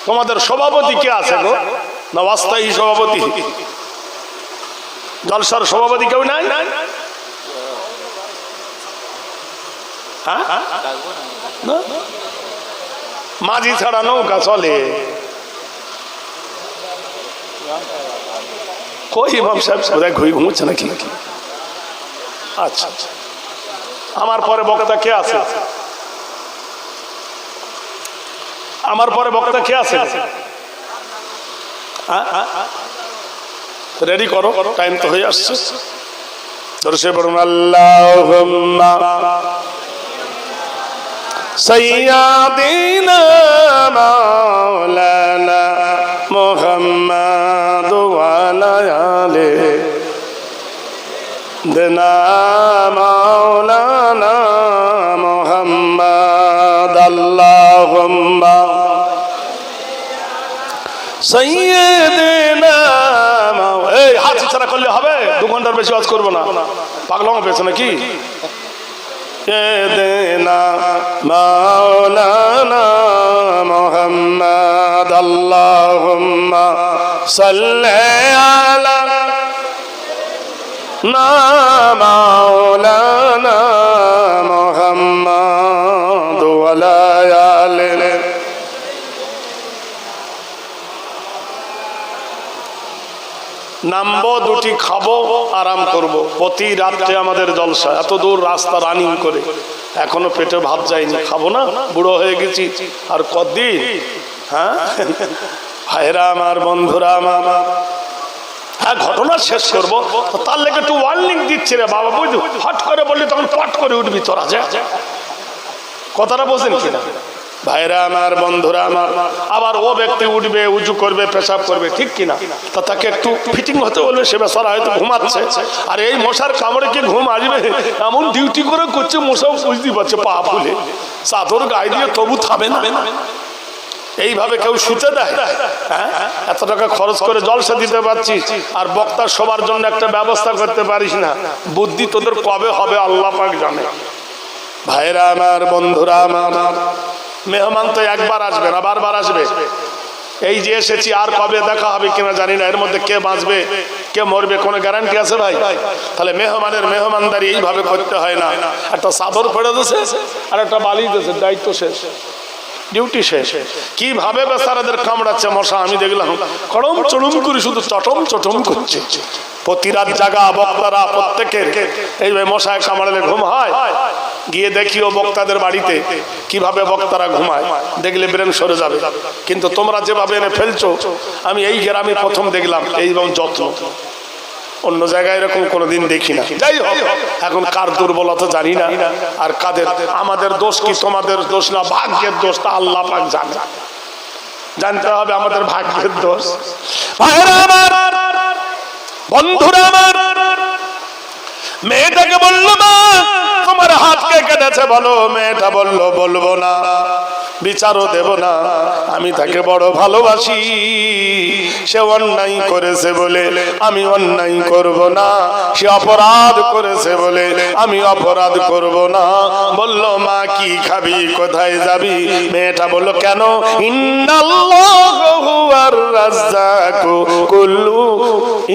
তোমাদের সভাপতি কে আছে গো? না অস্থায়ী সভাপতি? জলসার সভাপতি কেউ নাই? মাঝি ছাড়া নৌকা চলে? কই ইমাম সাহেব বোধহয় ঘুমোচ্ছে নাকি? আচ্ছা, আমার পরে বক্তা কে আছে? আমার পরে বক্তা কে আছে? রেডি করো, টাইম তো হয়ে আসছে। দর্শে পড়ুন আল্লাহুম্মা সাইয়্যিদিনা মাওলানা মুহাম্মাদ ওয়া আলা আলিনা মাওলানা মুহাম্মাদ। আল্লাহুম্মা সাইয়্যিদিনা, এই হাত ইশারা করলে হবে? 2 ঘন্টার বেশি ওয়াজ করবো না, পাগলামো পেয়েছে নাকি? সাইয়্যিদিনা মাওলানা মুহাম্মাদ। আল্লাহুম্মা সাল্লি আলা মাওলানা মুহাম্মাদ। নামবো, দুটি খাবো, আরাম করব। প্রতি রাত্রে আমাদের জলসা, এত দূর রাস্তা রানিং করে, এখনো পেটে ভাত যায়নি, খাবো না, বুড়ো হয়ে গেছি আর কতদিন। হ্যাঁ ভাইরা আমার, বন্ধুরা আমার, হ্যাঁ ঘটনা শেষ করবো, তার লেগে একটু ওয়ার্নিং দিচ্ছে রে বাবা, বুঝলি, হট করে বললি তখন পট করে উঠবি তোরা, যা কথাটা বোঝেন কিনা ভাইরা আমার, বন্ধুরা আমার। আবার ও ব্যক্তি উঠবে, উঁচু করবে, পেশাব করবে, ঠিক কিনা, তা তাকে একটু ফিটিং হতে বলবে, সে বেচারা হয়তো ঘুমাচ্ছে, আর এই মশার কামড়ে কি ঘুম আসবে, এমন ডিউটি করে করছে, মশাও বুঝতে পারছে পা ফুলে, চাদর গায়ে দিয়ে তবু থামে না। এইভাবে কেউ শুতে দেয়? হ্যাঁ, এত টাকা খরচ করে জলসা দিতে পারছি, আর বক্তা সবার জন্য একটা ব্যবস্থা করতে পারিস না, বুদ্ধি তোদের কবে হবে আল্লাহ পাক জানে। ভাইরা আমার, বন্ধুরা আমার, মেহমান তো একবার আসবে না, বারবার আসবে। এই যে এসেছি, আর কবে দেখা হবে কিনা জানি না, এর মধ্যে কে বাঁচবে কে মরবে কোনো গ্যারান্টি আছে ভাই? তাহলে মেহমানের মেহমানদারি এইভাবে করতে হয় না, একটা চাদর পড়ে দিয়েছে আর একটা বালি দিয়েছে, দায়িত্ব শেষ, ডিউটি শেষ। কিভাবে বেচারাদের কামড়াচ্ছে মশা, আমি দেখলাম কড়ম চড়ুম করে শুধু চটম চটম করছে। প্রতি রাত জাগা বক্তারা প্রত্যেকের এইভাবে মশায় কামড়ালে ঘুম হয়? গিয়ে দেখিও বক্তাদের বাড়িতে কিভাবে বক্তারা ঘুমায়, দেখলে ব্রেন সরে যাবে। কিন্তু তোমরা যেভাবে এনে ফেলছো, আমি এই গ্রামে প্রথম দেখলাম এইরকম যত্ন, অন্য জায়গায় এরকম কোনোদিন দেখি না। যাই হোক, এখন কার দুর্বলতা জানি না, আর কাদের, আমাদের দোষ কি তোমাদের দোষ না ভাগ্যের দোষ, তা আল্লাহ পাক জানে, জানতে হবে আমাদের ভাগ্যের দোষ। ভাইরা আমার, বন্ধুরা আমার, মেয়েটাকে বললো মা তোমার হাতকে কেটেছে বলো, মেয়েটা বললো বলবো না, বিচারও দেব না, আমি তাকে বড় ভালোবাসি, সে অন্যায় করেছে বলে আমি অন্যায় করব না, সে অপরাধ করেছে বলে আমি অপরাধ করব না। বলল মা কি খাবি, কোথায় যাবি? মেয়েটা বলল কেন? ইন্নাল্লাহু হুয়ার রাজ্জাকু কুল্লু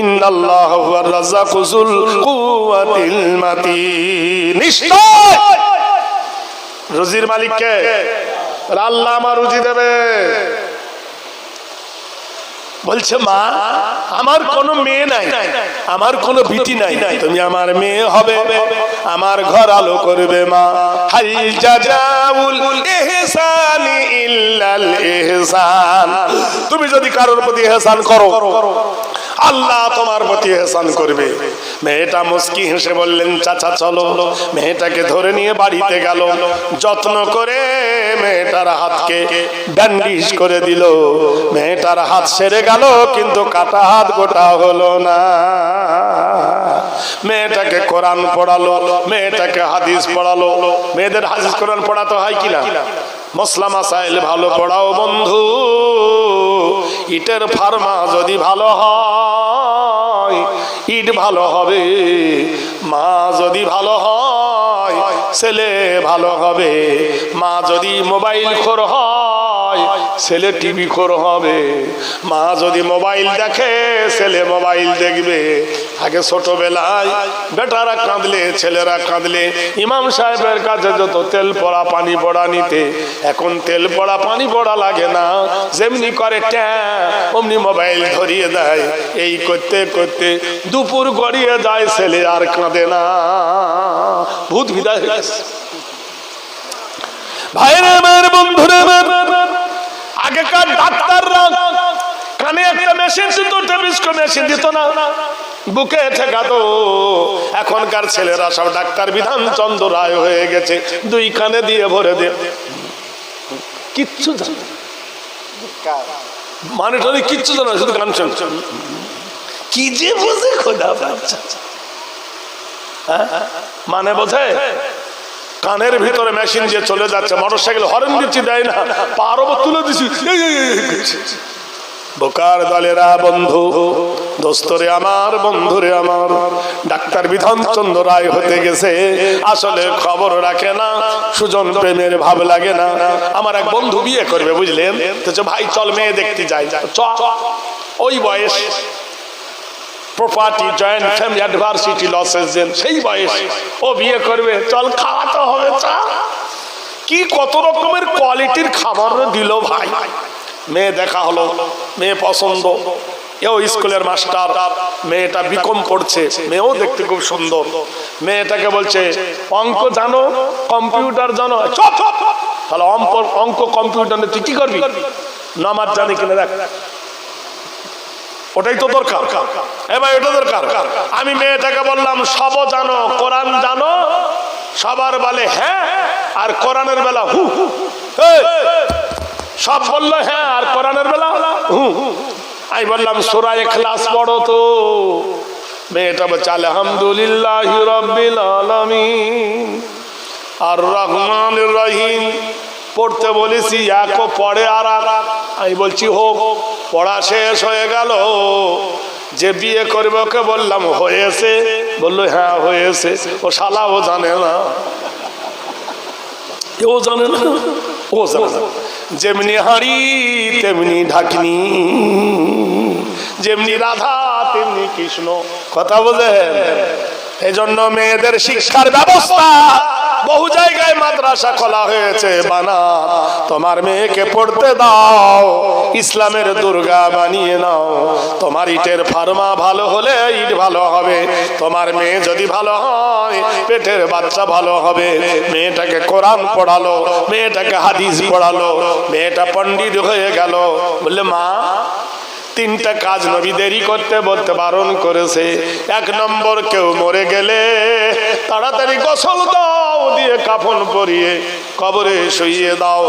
ইন্নাল্লাহু হুয়ার রাজ্জাকু যুল কুওয়াতিল মাতিন। নিশ্চয় রুজির মালিক কে? আল্লাহ আমার রুজি দেবে। বলছে মা আমার কোনো মেয়ে নাই, আমার কোনো বিটি নাই, তুমি আমার মেয়ে হবে, আমার ঘর আলো করবে মা। হাল জাযাউল ইহসানি ইল্লাল ইহসান, তুমি যদি কারোর প্রতি ইহসান করো আল্লাহ তোমার প্রতি ইহসান করবে। মেয়েটা মুস্কি হেসে বললেন চাচা চলো। মেয়েটাকে ধরে নিয়ে বাড়িতে গেল, যত্ন করে মেয়েটার হাতকে ব্যান্ডেজ করে দিল। মেয়েটার হাত সেরে গেল, কিন্তু কাটা হাত গোটা হলো না। মেয়েটাকে কোরআন পড়ালো, মেয়েটাকে হাদিস পড়ালো। মেয়েদের হাদিস কোরআন পড়াতে হয় কিনা? মসলা মাসাইল ভালো পড়াও বন্ধু। ইটের ফার্মা যদি ভালো হয় ইট ভালো হবে, মা যদি ভালো হয় ছেলে ভালো হবে, মা যদি মোবাইল খোর হয় ছেলে টিভি খোর হবে, মা যদি মোবাইল দেখে ছেলে মোবাইল দেখবে। আগে ছোটবেলায় বেটারা কাঁদলে ছেলেরা কাঁদলে ইমাম সাহেবের কাছে যত তেল পড়া পানি পড়া নিতে, এখন তেল পড়া পানি পড়া লাগে না, যেমনি করে অমনি মোবাইল ধরিয়ে দেয়। এই করতে করতে দুপুর গড়িয়ে যায়, ছেলে আর কাঁদে না, ভূত বিদায় হয়ে গেছে। ভাইরা আমার, বন্ধুরা আমার, আগেকার ডাক্তাররা কানে একটা মেশিন দিত, টেলিস্কোপ মেশিন দিত না, বুকে ঠেকাতো। এখনকার ছেলেরা সব ডাক্তার বিধানচন্দ্র রায় হয়ে গেছে, দুই কানে দিয়ে ভরে দে, কিচ্ছু জানে মানে টনি কিচ্ছু জানে না, শুধু গান শুনছে। কি যে বোঝে খোদা বাচ্চা, মানে বোঝে? কানের ভিতরে মেশিন দিয়ে চলে যাচ্ছে, মোটরসাইকেল হরেন দিচ্ছি দেয় না, পারব তুলে দিচ্ছি। বোকার দলেরা বন্ধু, দোস্তরে আমার, বন্ধুরে আমার, ডাক্তার বিধানচন্দ্র রায় হতে গেছে, আসলে খবর রাখে না, সুজন প্রেমের ভাব লাগে না। আমার এক বন্ধু বিয়ে করবে বুঝলেন, তো ভাই চল মেয়ে দেখতে যাই। ওই বয়স property joint family adversity losses দেন, সেই বয়স ও বিয়ে করবে, চল খাওয়াতে হবে চা। কি কত রকমের কোয়ালিটির খাবার দিল ভাই। মেয়ে দেখা হলো, মেয়ে পছন্দ, এও স্কুলের মাস্টার, মেয়েটা বিকম পড়ছে, মেয়েও দেখতে খুব সুন্দর। মেয়েটাকে বলছে অঙ্ক জানো, কম্পিউটার জানো? তাহলে অঙ্ক কম্পিউটার তুই কি করবি? নামাজ জানি কিনা দেখ, ওটাই তো দরকার। এবার এটা দরকার। আমি মেয়েটাকে বললাম সব জানো, কোরআন জানো? সবার বলে হ্যাঁ, আর কোরআনের বেলা হু। সব বললো হ্যাঁ, আর কোরআনের বেলা হু। আমি বললাম সূরা ইখলাস পড়ো তো। মেয়েটা বলছে আলহামদুলিল্লাহি রাব্বিল আলামিন আর রহমানির রহিম। পড়তে বলেছি, একও পড়ে আর আমি বলছি হোক। পড়া শেষ হয়ে গেল। যে বিয়ে করবে ওকে বললাম হয়েছে, বললো হ্যাঁ হয়েছে। ও শালাও জানে না, ও জানে না, ও জানে না। যেমনি হাঁড়ি তেমনি ঢাকনি, যেমনি রাধা তেমনি কৃষ্ণ। কথা বোঝেন? এই জন্য মেয়েদের শিক্ষার ব্যবস্থা বহু জায়গায় মাদ্রাসা খোলা হয়েছে। বানা তোমার মেয়েকে পড়তে দাও, ইসলামের দুর্গা বানিয়ে নাও। তোমার ইটের ফার্মা ভালো হলে ইট ভালো হবে, তোমার মেয়ে যদি ভালো হয় পেটের বাচ্চা ভালো হবে। মেয়েটাকে কোরআন পড়ালো, মেয়েটাকে হাদিস পড়ালো, মেয়েটা পণ্ডিত হয়ে গেল। বললে মা তিনটা কাজ নবী দেরি করতে বলতে বারণ করেছে। এক নম্বর, কেউ মরে গেলে তাড়াতাড়ি গোসল দাও দিয়ে কাফন পরিয়ে কবরে শুইয়ে দাও।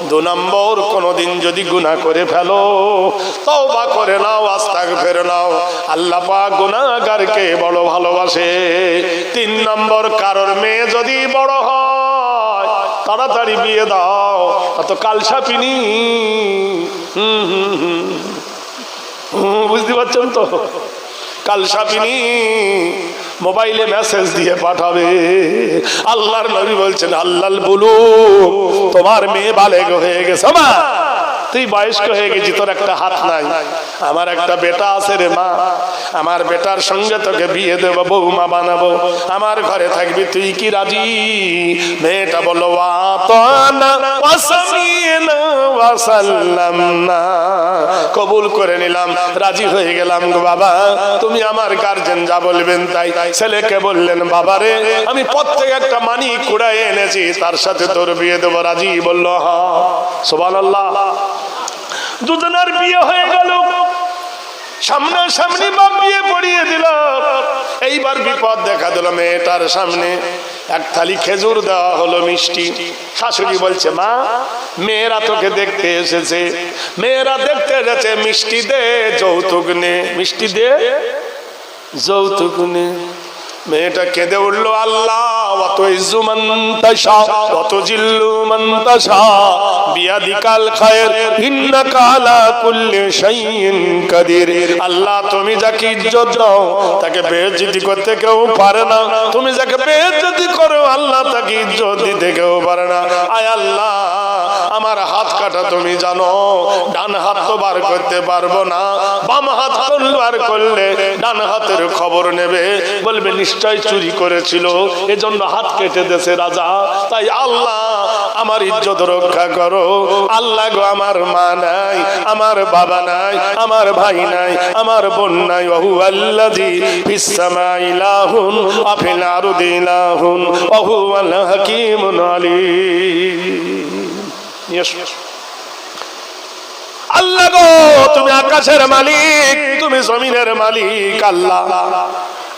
দু নম্বর, কোনোদিন যদি গুনাহ করে ফেলো তওবা করে নাও, আস্তাগফির নাও। আল্লাহ পাক গুনাহগারকে বড় ভালোবাসে। তিন নম্বর, কারোর মেয়ে যদি বড় হয় তাড়াতাড়ি বিয়ে দাও, অত কালসাপিনি। বুঝতে পারছেন তো? কালসাপিনি মোবাইলে মেসেজ দিয়ে পাঠাবে। আল্লাহর নবী বলছেন আল্লাহ বলু তোমার মেয়ে বালেগ হয়ে গেছে, মা তুই বয়স্ক হয়ে গেছি, তোর একটা হাত নাই। আমার একটা বেটা আছে রে মা, আমার বেটার সঙ্গে তোকে বিয়ে দেবো, বৌমা বানাবো, আমার ঘরে থাকবি, তুই কি রাজি? মেয়েটা বলল কবুল করে নিলাম, রাজি হয়ে গেলাম গো বাবা, তুমি আমার গার্জেন যা বলবেন তাই। ছেলেকে বললেন বাবারে আমি প্রত্যেক একটা মানি কুড়াই এনেছি, তার সাথে তোর বিয়ে দেবো, রাজি? বলল হ্যাঁ। সুবহানাল্লাহ। দুজনের বিয়ে হয়ে গেল, সামনাসামনি বাপ বিয়ে পড়িয়ে দিল। এইবার বিপদ দেখা দিল মেয়েটার সামনে। এক থালি খেজুর দেওয়া হলো, মিষ্টি। শাশুড়ি বলছে মা মেয়েরা তোকে দেখতে এসেছে, মেয়েরা দেখতে এসেছে, মিষ্টি দে, যৌতুক নে, মিষ্টি দে, যৌতুক নে। মেয়েটা কেঁদে উঠলো, আল্লাহ অত ইজ্জু মান তাশা অত জিল্লু মান তাশা বিয়াদিকাল খায়র ইন্নাকা আলা কুল্লি শাইইন কাদির। আল্লাহ তুমি যাকে ইজ্জত দাও তাকে বেইজ্জতি করতে কেউ পারে না, তুমি যাকে বেইজ্জতি করো আল্লাহ তাকে ইজ্জত দিতে কেউ পারে না। আয় আল্লাহ আমার হাত কাটা তুমি জানো, ডান হাত তো বার করতে পারবো না, বাম হাত বার করলে ডান হাতের খবর নেবে, বলবে নিশ্চয় চুরি করেছিল এজন্য হাত কেটে দেশে রাজা। তাই আল্লাহ আমার ইজ্জত রক্ষা করো। আল্লাহ গো আমার মা নাই, আমার বাবা নাই, আমার ভাই নাই, আমার বোন নাই। ওহু আল্লাযী ফিস সামাই ইলাহুন ওয়া ফিল আরদি ইলাহুন ওয়া হুয়াল হাকীমুল আলীম। আল্লাহ গো তুমি আকাশের মালিক, তুমি জমিনের মালিক। আল্লাহ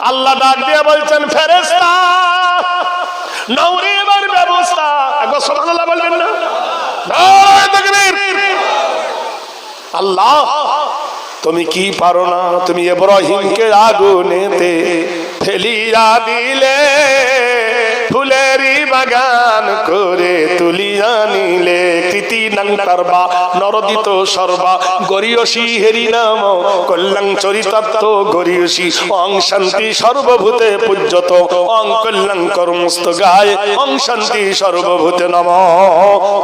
আল্লাহ ডাক দিয়ে বলছেন ফেরেশতা নওরিবার ব্যবস্থা। একবার সুবহানাল্লাহ বলবেন না? নারে তাকবীর। আল্লাহ তুমি কি পারো না, তুমি ইব্রাহিমকে আগুনেতে ফেলিয়া দিলে, ফুলেরি বাগান করে তুলিয়া নিলে, কৃতি নাংতারবা নরদিত সর্বা গরিয়সী হেরি নাম কল্যাণ চরিতার্থ গরিয়সী অং শান্তি সর্বভূতে পূজ্যত অং কল্যাণ কর্মস্ত গায় অং শান্তি সর্বভূতে নম।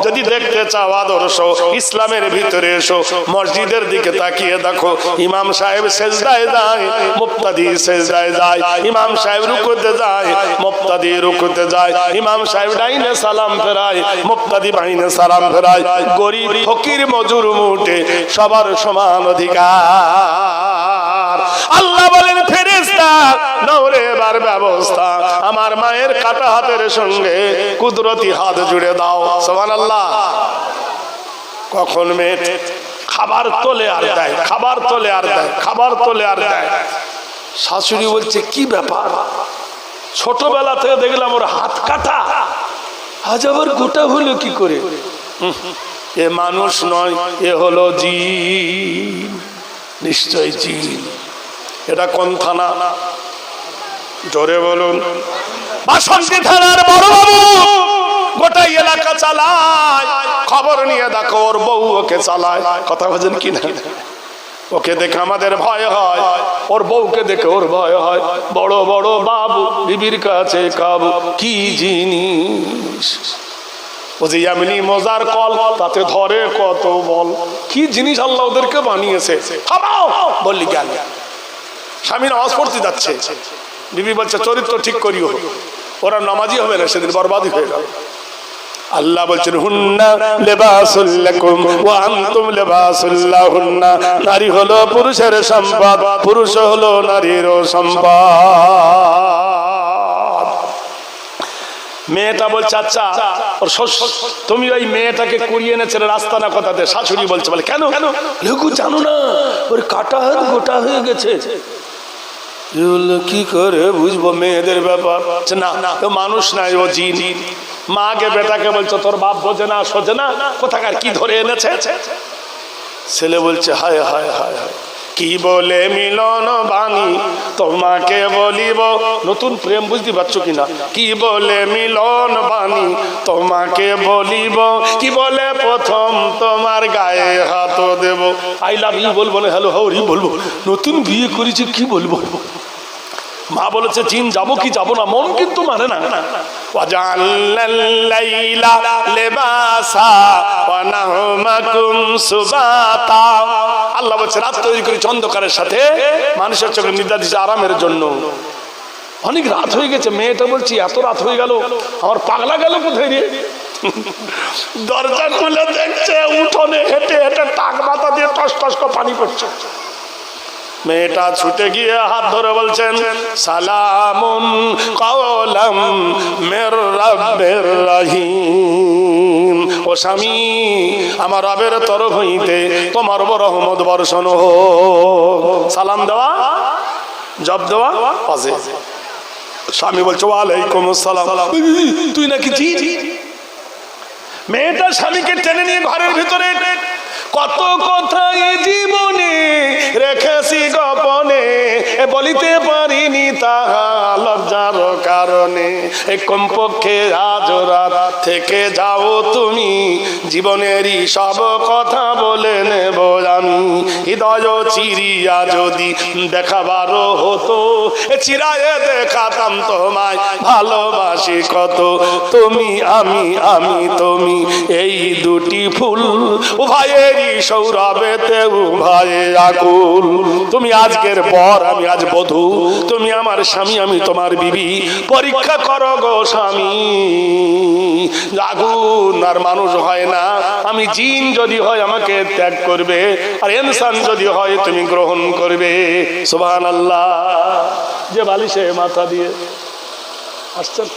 যদি দেখতে চাও আদর্শ ইসলামের ভিতরে এসো, মসজিদের দিকে তাকিয়ে দেখো, ইমাম সাহেব সেজদায় যায়, মুক্তাদি সেজদায় যায়, ইমাম সাহেব রুকুতে যায়, মুক্তাদি রুকুতে যায়, ইমাম সাহেব ডাইনে সালাম ফেরায়, মুক্তাদি বাইনে সালাম ফেরায়। গরিব ফকির মজুর মুটে সবার সমান অধিকার। আল্লাহ বলেন ফেরেশতা নাও রে এবার ব্যবস্থা, আমার মায়ের কাটা হাতের সঙ্গে কুদরতি হাত জুড়ে দাও। সুবহানাল্লাহ। কখন মেয়ে খাবার তোলে আর দেয়, খাবার তোলে আর দেয়, খাবার তোলে আর দেয়। শাশুড়ি বলছে কি ব্যাপার, ছোটবেলা থেকে দেখলাম ওর হাত কাটা, আজ আবার গোটা হলো কি করে? এ মানুষ নয়, এ হলো জিন, নিশ্চয় জিন। এটা কোন থানা? জোরে বলুন। বাসন্তী থানার বড় বাবু গোটা এলাকা চালায়, খবর নিয়ে দেখো ওর বউ ওকে চালায়। কথা বলেন কি না? ওকে দেখে আমাদের ভয় হয়, ওর বউকে দেখে ওর ভয় হয়। বড় বড় বাবু বিবির কাছে কাবু, কি জিনিস ও যে এমনি মজার কল, তাতে ধরে কত বল। কি জিনিস আল্লাহ ওদেরকে বানিয়েছে। বললি জ্ঞান। স্বামী নামাজ পড়তে যাচ্ছে, বিবি বলছে চরিত্র ঠিক করিও, ওরা নামাজি হবে না, সেদিন বরবাদই হয়ে গেল। আল্লাহ বলছেন হুন্না লিবাসুল লাকুম ওয়া আনতুম লিবাসুল লাহুন্না। নারী হলো পুরুষের সম্পদ, পুরুষ হলো নারীর সম্পদ। মেয়েটা বলছে আচ্ছা তুমি ওই মেয়েটাকে কুড়িয়ে এনেছিলে রাস্তা না কথাতে? শাশুড়ি বলছে বলে কেন লেগু জানো না ওর কাটা হাত গোটা হয়ে গেছে। কি করে বুঝবো মেয়েদের ব্যাপার? না তো মানুষ নাই, ও জিন। মাকে বেটাকে বলছে তোর বাপ বোঝে না সোজে না, কোথাকার কি ধরে এনেছে? ছেলে বলছে হায় হায় হায় হায়, কি বলে মিলন বাণী তোমাকে বলিব। নতুন প্রেম বুঝতে পারছো কিনা? কি বলে মিলন বাণী তোমাকে বলিব, কি বলে প্রথম তোমার গায়ে হাত দেব। আই লাভ ইউ বলবো না হ্যালো হাউরি বলবো, নতুন বিয়ে করেছি কি বলবো? মা বলেছে জিন যাবো কি যাবো না, মন কিন্তু মানে না। আল্লাহ বলছে রাত তৈরি করেছে অন্ধকারের সাথে, মানুষের চোখে নিদ্রা দিচ্ছে আরামের জন্য। অনেক রাত হয়ে গেছে, মেয়েটা বলছি এত রাত হয়ে গেল, আমার পাগলা গেল কোথায় রে? দরজা খুলে দেখছে উঠোনে হেঁটে হেঁটে টাক মাথা দিয়ে টস টস করে পানি পড়ছে। মেয়েটা ছুটে গিয়ে হাত ধরে বলছেন সালামুন কাওলাম মির রাব্বির রহিম। ও স্বামী, আমার রবের তরফ হইতে তোমার উপর রহমত বর্ষণ হোক। সালাম দেওয়া জব দেওয়া পাশে। স্বামী বলছে ওয়ালাইকুম আসসালাম। তুই নাকি জি? মেয়েটা স্বামীকে টেনে নিয়ে ঘরের ভিতরে, কত কথা জীবনে রেখেছি গোপনে, বলিতে পারিনি তাহা লজ্জার কারণে। এই কমপক্ষে আজ রাত থেকে যাও তুমি, জীবনেরই সব কথা বলে নেব আমি। হৃদয় চিরিয়া যদি দেখাবার হতো, চিরায়ে দেখাতাম তোমায় ভালোবাসি কত। তুমি আমি আমি তুমি এই দুটি ফুল, উভয়েরই সৌরভেতে উভয়ে আকুল। তুমি আজকের বর, আমি আজ বধূ, তুমি আমার স্বামী, আমি তোমার বিবি। পরীক্ষা করো গো স্বামী, আগুন আর মানুষ হয় না। আমি জিন যদি হয় আমাকে ত্যাগ করবে, আর ইনসান যদি হয় তুমি গ্রহণ করবে। সুবহানাল্লাহ। যে বালিশে মাথা দিয়ে আসছেন।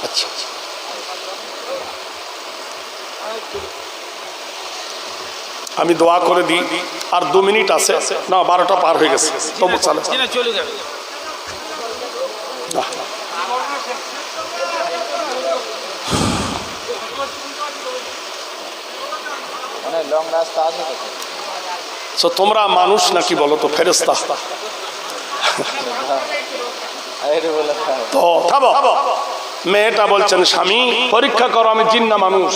আচ্ছা আমি দোয়া করে দিই, আর 2 মিনিট আছে না, 12টা পার হয়ে গেছে, তবু চলে যাবে। তোমরা মানুষ নাকি বলো তো ফেরেশতা? তো থামো। মেয়েটা বলছেন স্বামী পরীক্ষা করো আমি জিন না মানুষ।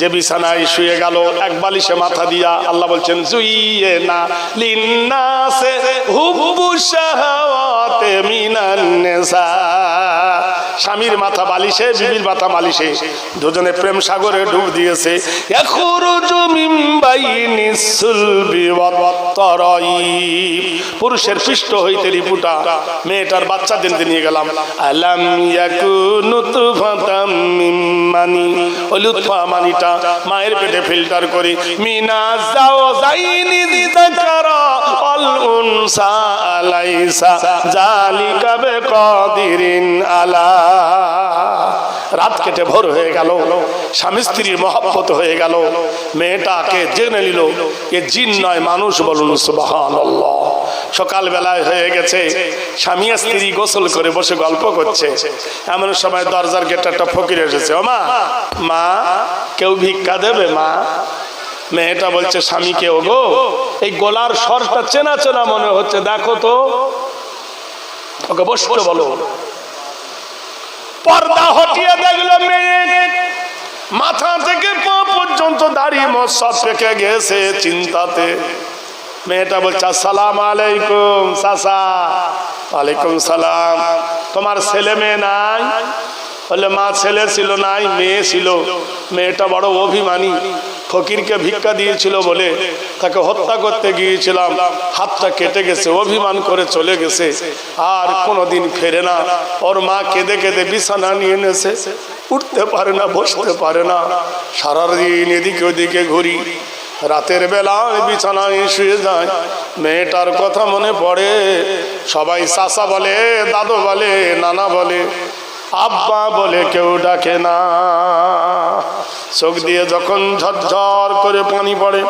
যে বিছানায় শুয়ে গেল এক বালিশে মাথা দিয়া, আল্লাহ বলছেন জুইয়েনা লিন্নাসে হুব্বু শাহাওয়াতি মিনান নিসা। স্বামীর মাথা বালিশে, বিবির মাথা বালিশে, দুজনে প্রেম সাগরে ডুব দিয়েছে। ইয়াখরুজু মিন বাইনিস সুলবি ওয়াত তারাইব। পুরুষের পৃষ্ঠ হইতে রিপুটা, মেয়েটার বাচ্চা দিনতে নিয়ে গেলাম। আলাম ইয়াকুনু তুফাতাম মিন মানি, ওই লুৎফা মানিটা মায়ের পেটে ফিল্টার করি। মিনা যাওজাইনি যাকারা ওয়াল উনসা লাইসা জালিকা বিকাদিরিন আলা। রাত কেটে ভোর হয়ে গেল, স্বামী স্ত্রীর মহব্বত হয়ে গেল, মেয়েটাকে জেনে নিল এ জিন নয় মানুষ। বলুন সুবহানাল্লাহ। সকাল বেলায় হয়ে গেছে, স্বামী স্ত্রী গোসল করে বসে গল্প করছে। এমন সময় দরজার গেটে একটা ফকির এসেছে। ও মা, মা কেউ ভিক্ষা দেবে মা? মেয়েটা বলছে স্বামীকে, ওগো এই গলার স্বরটা চেনা চেনা মনে হচ্ছে, দেখো তো। ওকে বসতে বলো। পর্দা হটিয়ে দেখলো মেয়ে মাথা থেকে পা পর্যন্ত দাড়ি মোছ সব পেকে গেছে চিন্তাতে। মেয়েটা বলছে আসসালামু আলাইকুম চাচা। ওয়ালাইকুম সালাম। তোমার ছেলে মেয়ে নাই? বললে মা ছেলে ছিল নাই, মেয়ে ছিল। মেয়েটা বড় অভিমানী, ফকিরকে ভিক্ষা দিয়েছিল বলে তাকে হত্যা করতে গিয়েছিলাম, হাতটা কেটে গেছে, অভিমান করে চলে গেছে, আর কোনোদিন ফেরে না। ওর মা কেঁদে কেঁদে বিছানা নিয়ে নেছে, উঠতে পারে না, বসতে পারে না, সারাদিন এদিকে ওদিকে ঘুরি, রাতের বেলায় বিছানায় শুয়ে যায়। মেয়েটার কথা মনে পড়ে। সবাই চাচা বলে, দাদু বলে, নানা বলে, আব্বা বলে কেউ ডাকে না। চোখ দিয়ে যখন ঝরঝর করে পানি পড়ে।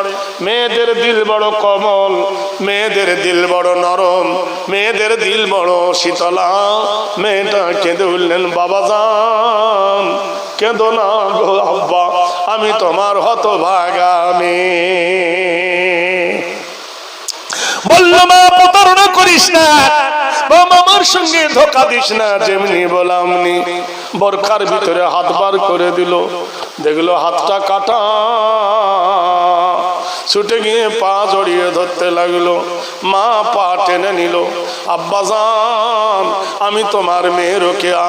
মেয়েদের দিল বড় কোমল, মেয়েদের দিল বড় নরম, মেয়েদের দিল বড় শীতলা। মেয়েটা কেঁদে উঠলেন, বাবা জান কেঁদো না গো আব্বা, আমি তোমার হতভাগা মেয়ে। বলল মা প্রতারণা করিস না, মামার সঙ্গে ধোকা দিস না, যেমনি বলামনি। বোরখার ভিতরে হাত বার করে দিল, দেখলো হাতটা কাটা। ছুটে গিয়ে পা জড়িয়ে ধরতে লাগলো। মা পা টেনে নিল, আব্বা জান আমি তোমার মেয়ে রোকেয়া।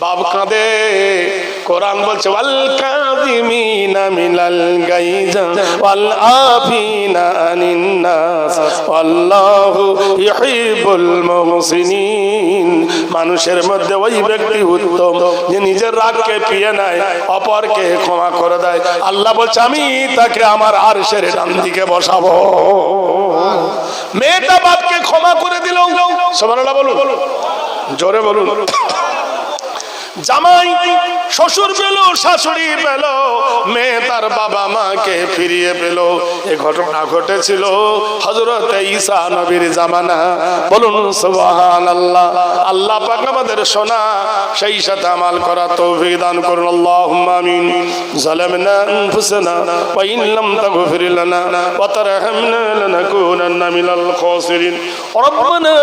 বাপ কাঁদে। কোরআন বলছে ওয়াল কাযিমিনা মিনাল গাইজা ওয়াল আফিনা আনিন নাস আল্লাহু ইউহিব্বুল মুহসিনিন। মানুষের মধ্যে ওই ব্যক্তি উত্তম যে নিজের রাগকে পিয়ে নেয়, অপরকে ক্ষমা করে দেয়। আল্লাহ বলছে আমি তাকে আমার আরশের ডান দিকে বসাবো। মেয়েটা বাপকে ক্ষমা করে দিল। সুবহানাল্লাহ বলুন, জোরে বলুন। জামাই শ্বশুর পেল, শাশুড়ি পেল, মেয়ে তার বাবা মাকে ফিরিয়ে পেল। এই ঘটনা ঘটেছিল হযরত ঈসা নবীর জামানা। বলুন সুবহানাল্লাহ। আল্লাহ পাক আমাদের শোনা সেই সাথে আমাল করা তৌফিক দান করুন, আল্লাহুম্মা আমিন। যালামনা আনফুসানা ওয়া ইন লাম তাগফির লানা ওয়া তারহামনা লানাকুনান্না মিনাল খাসিরিন। রব্বানা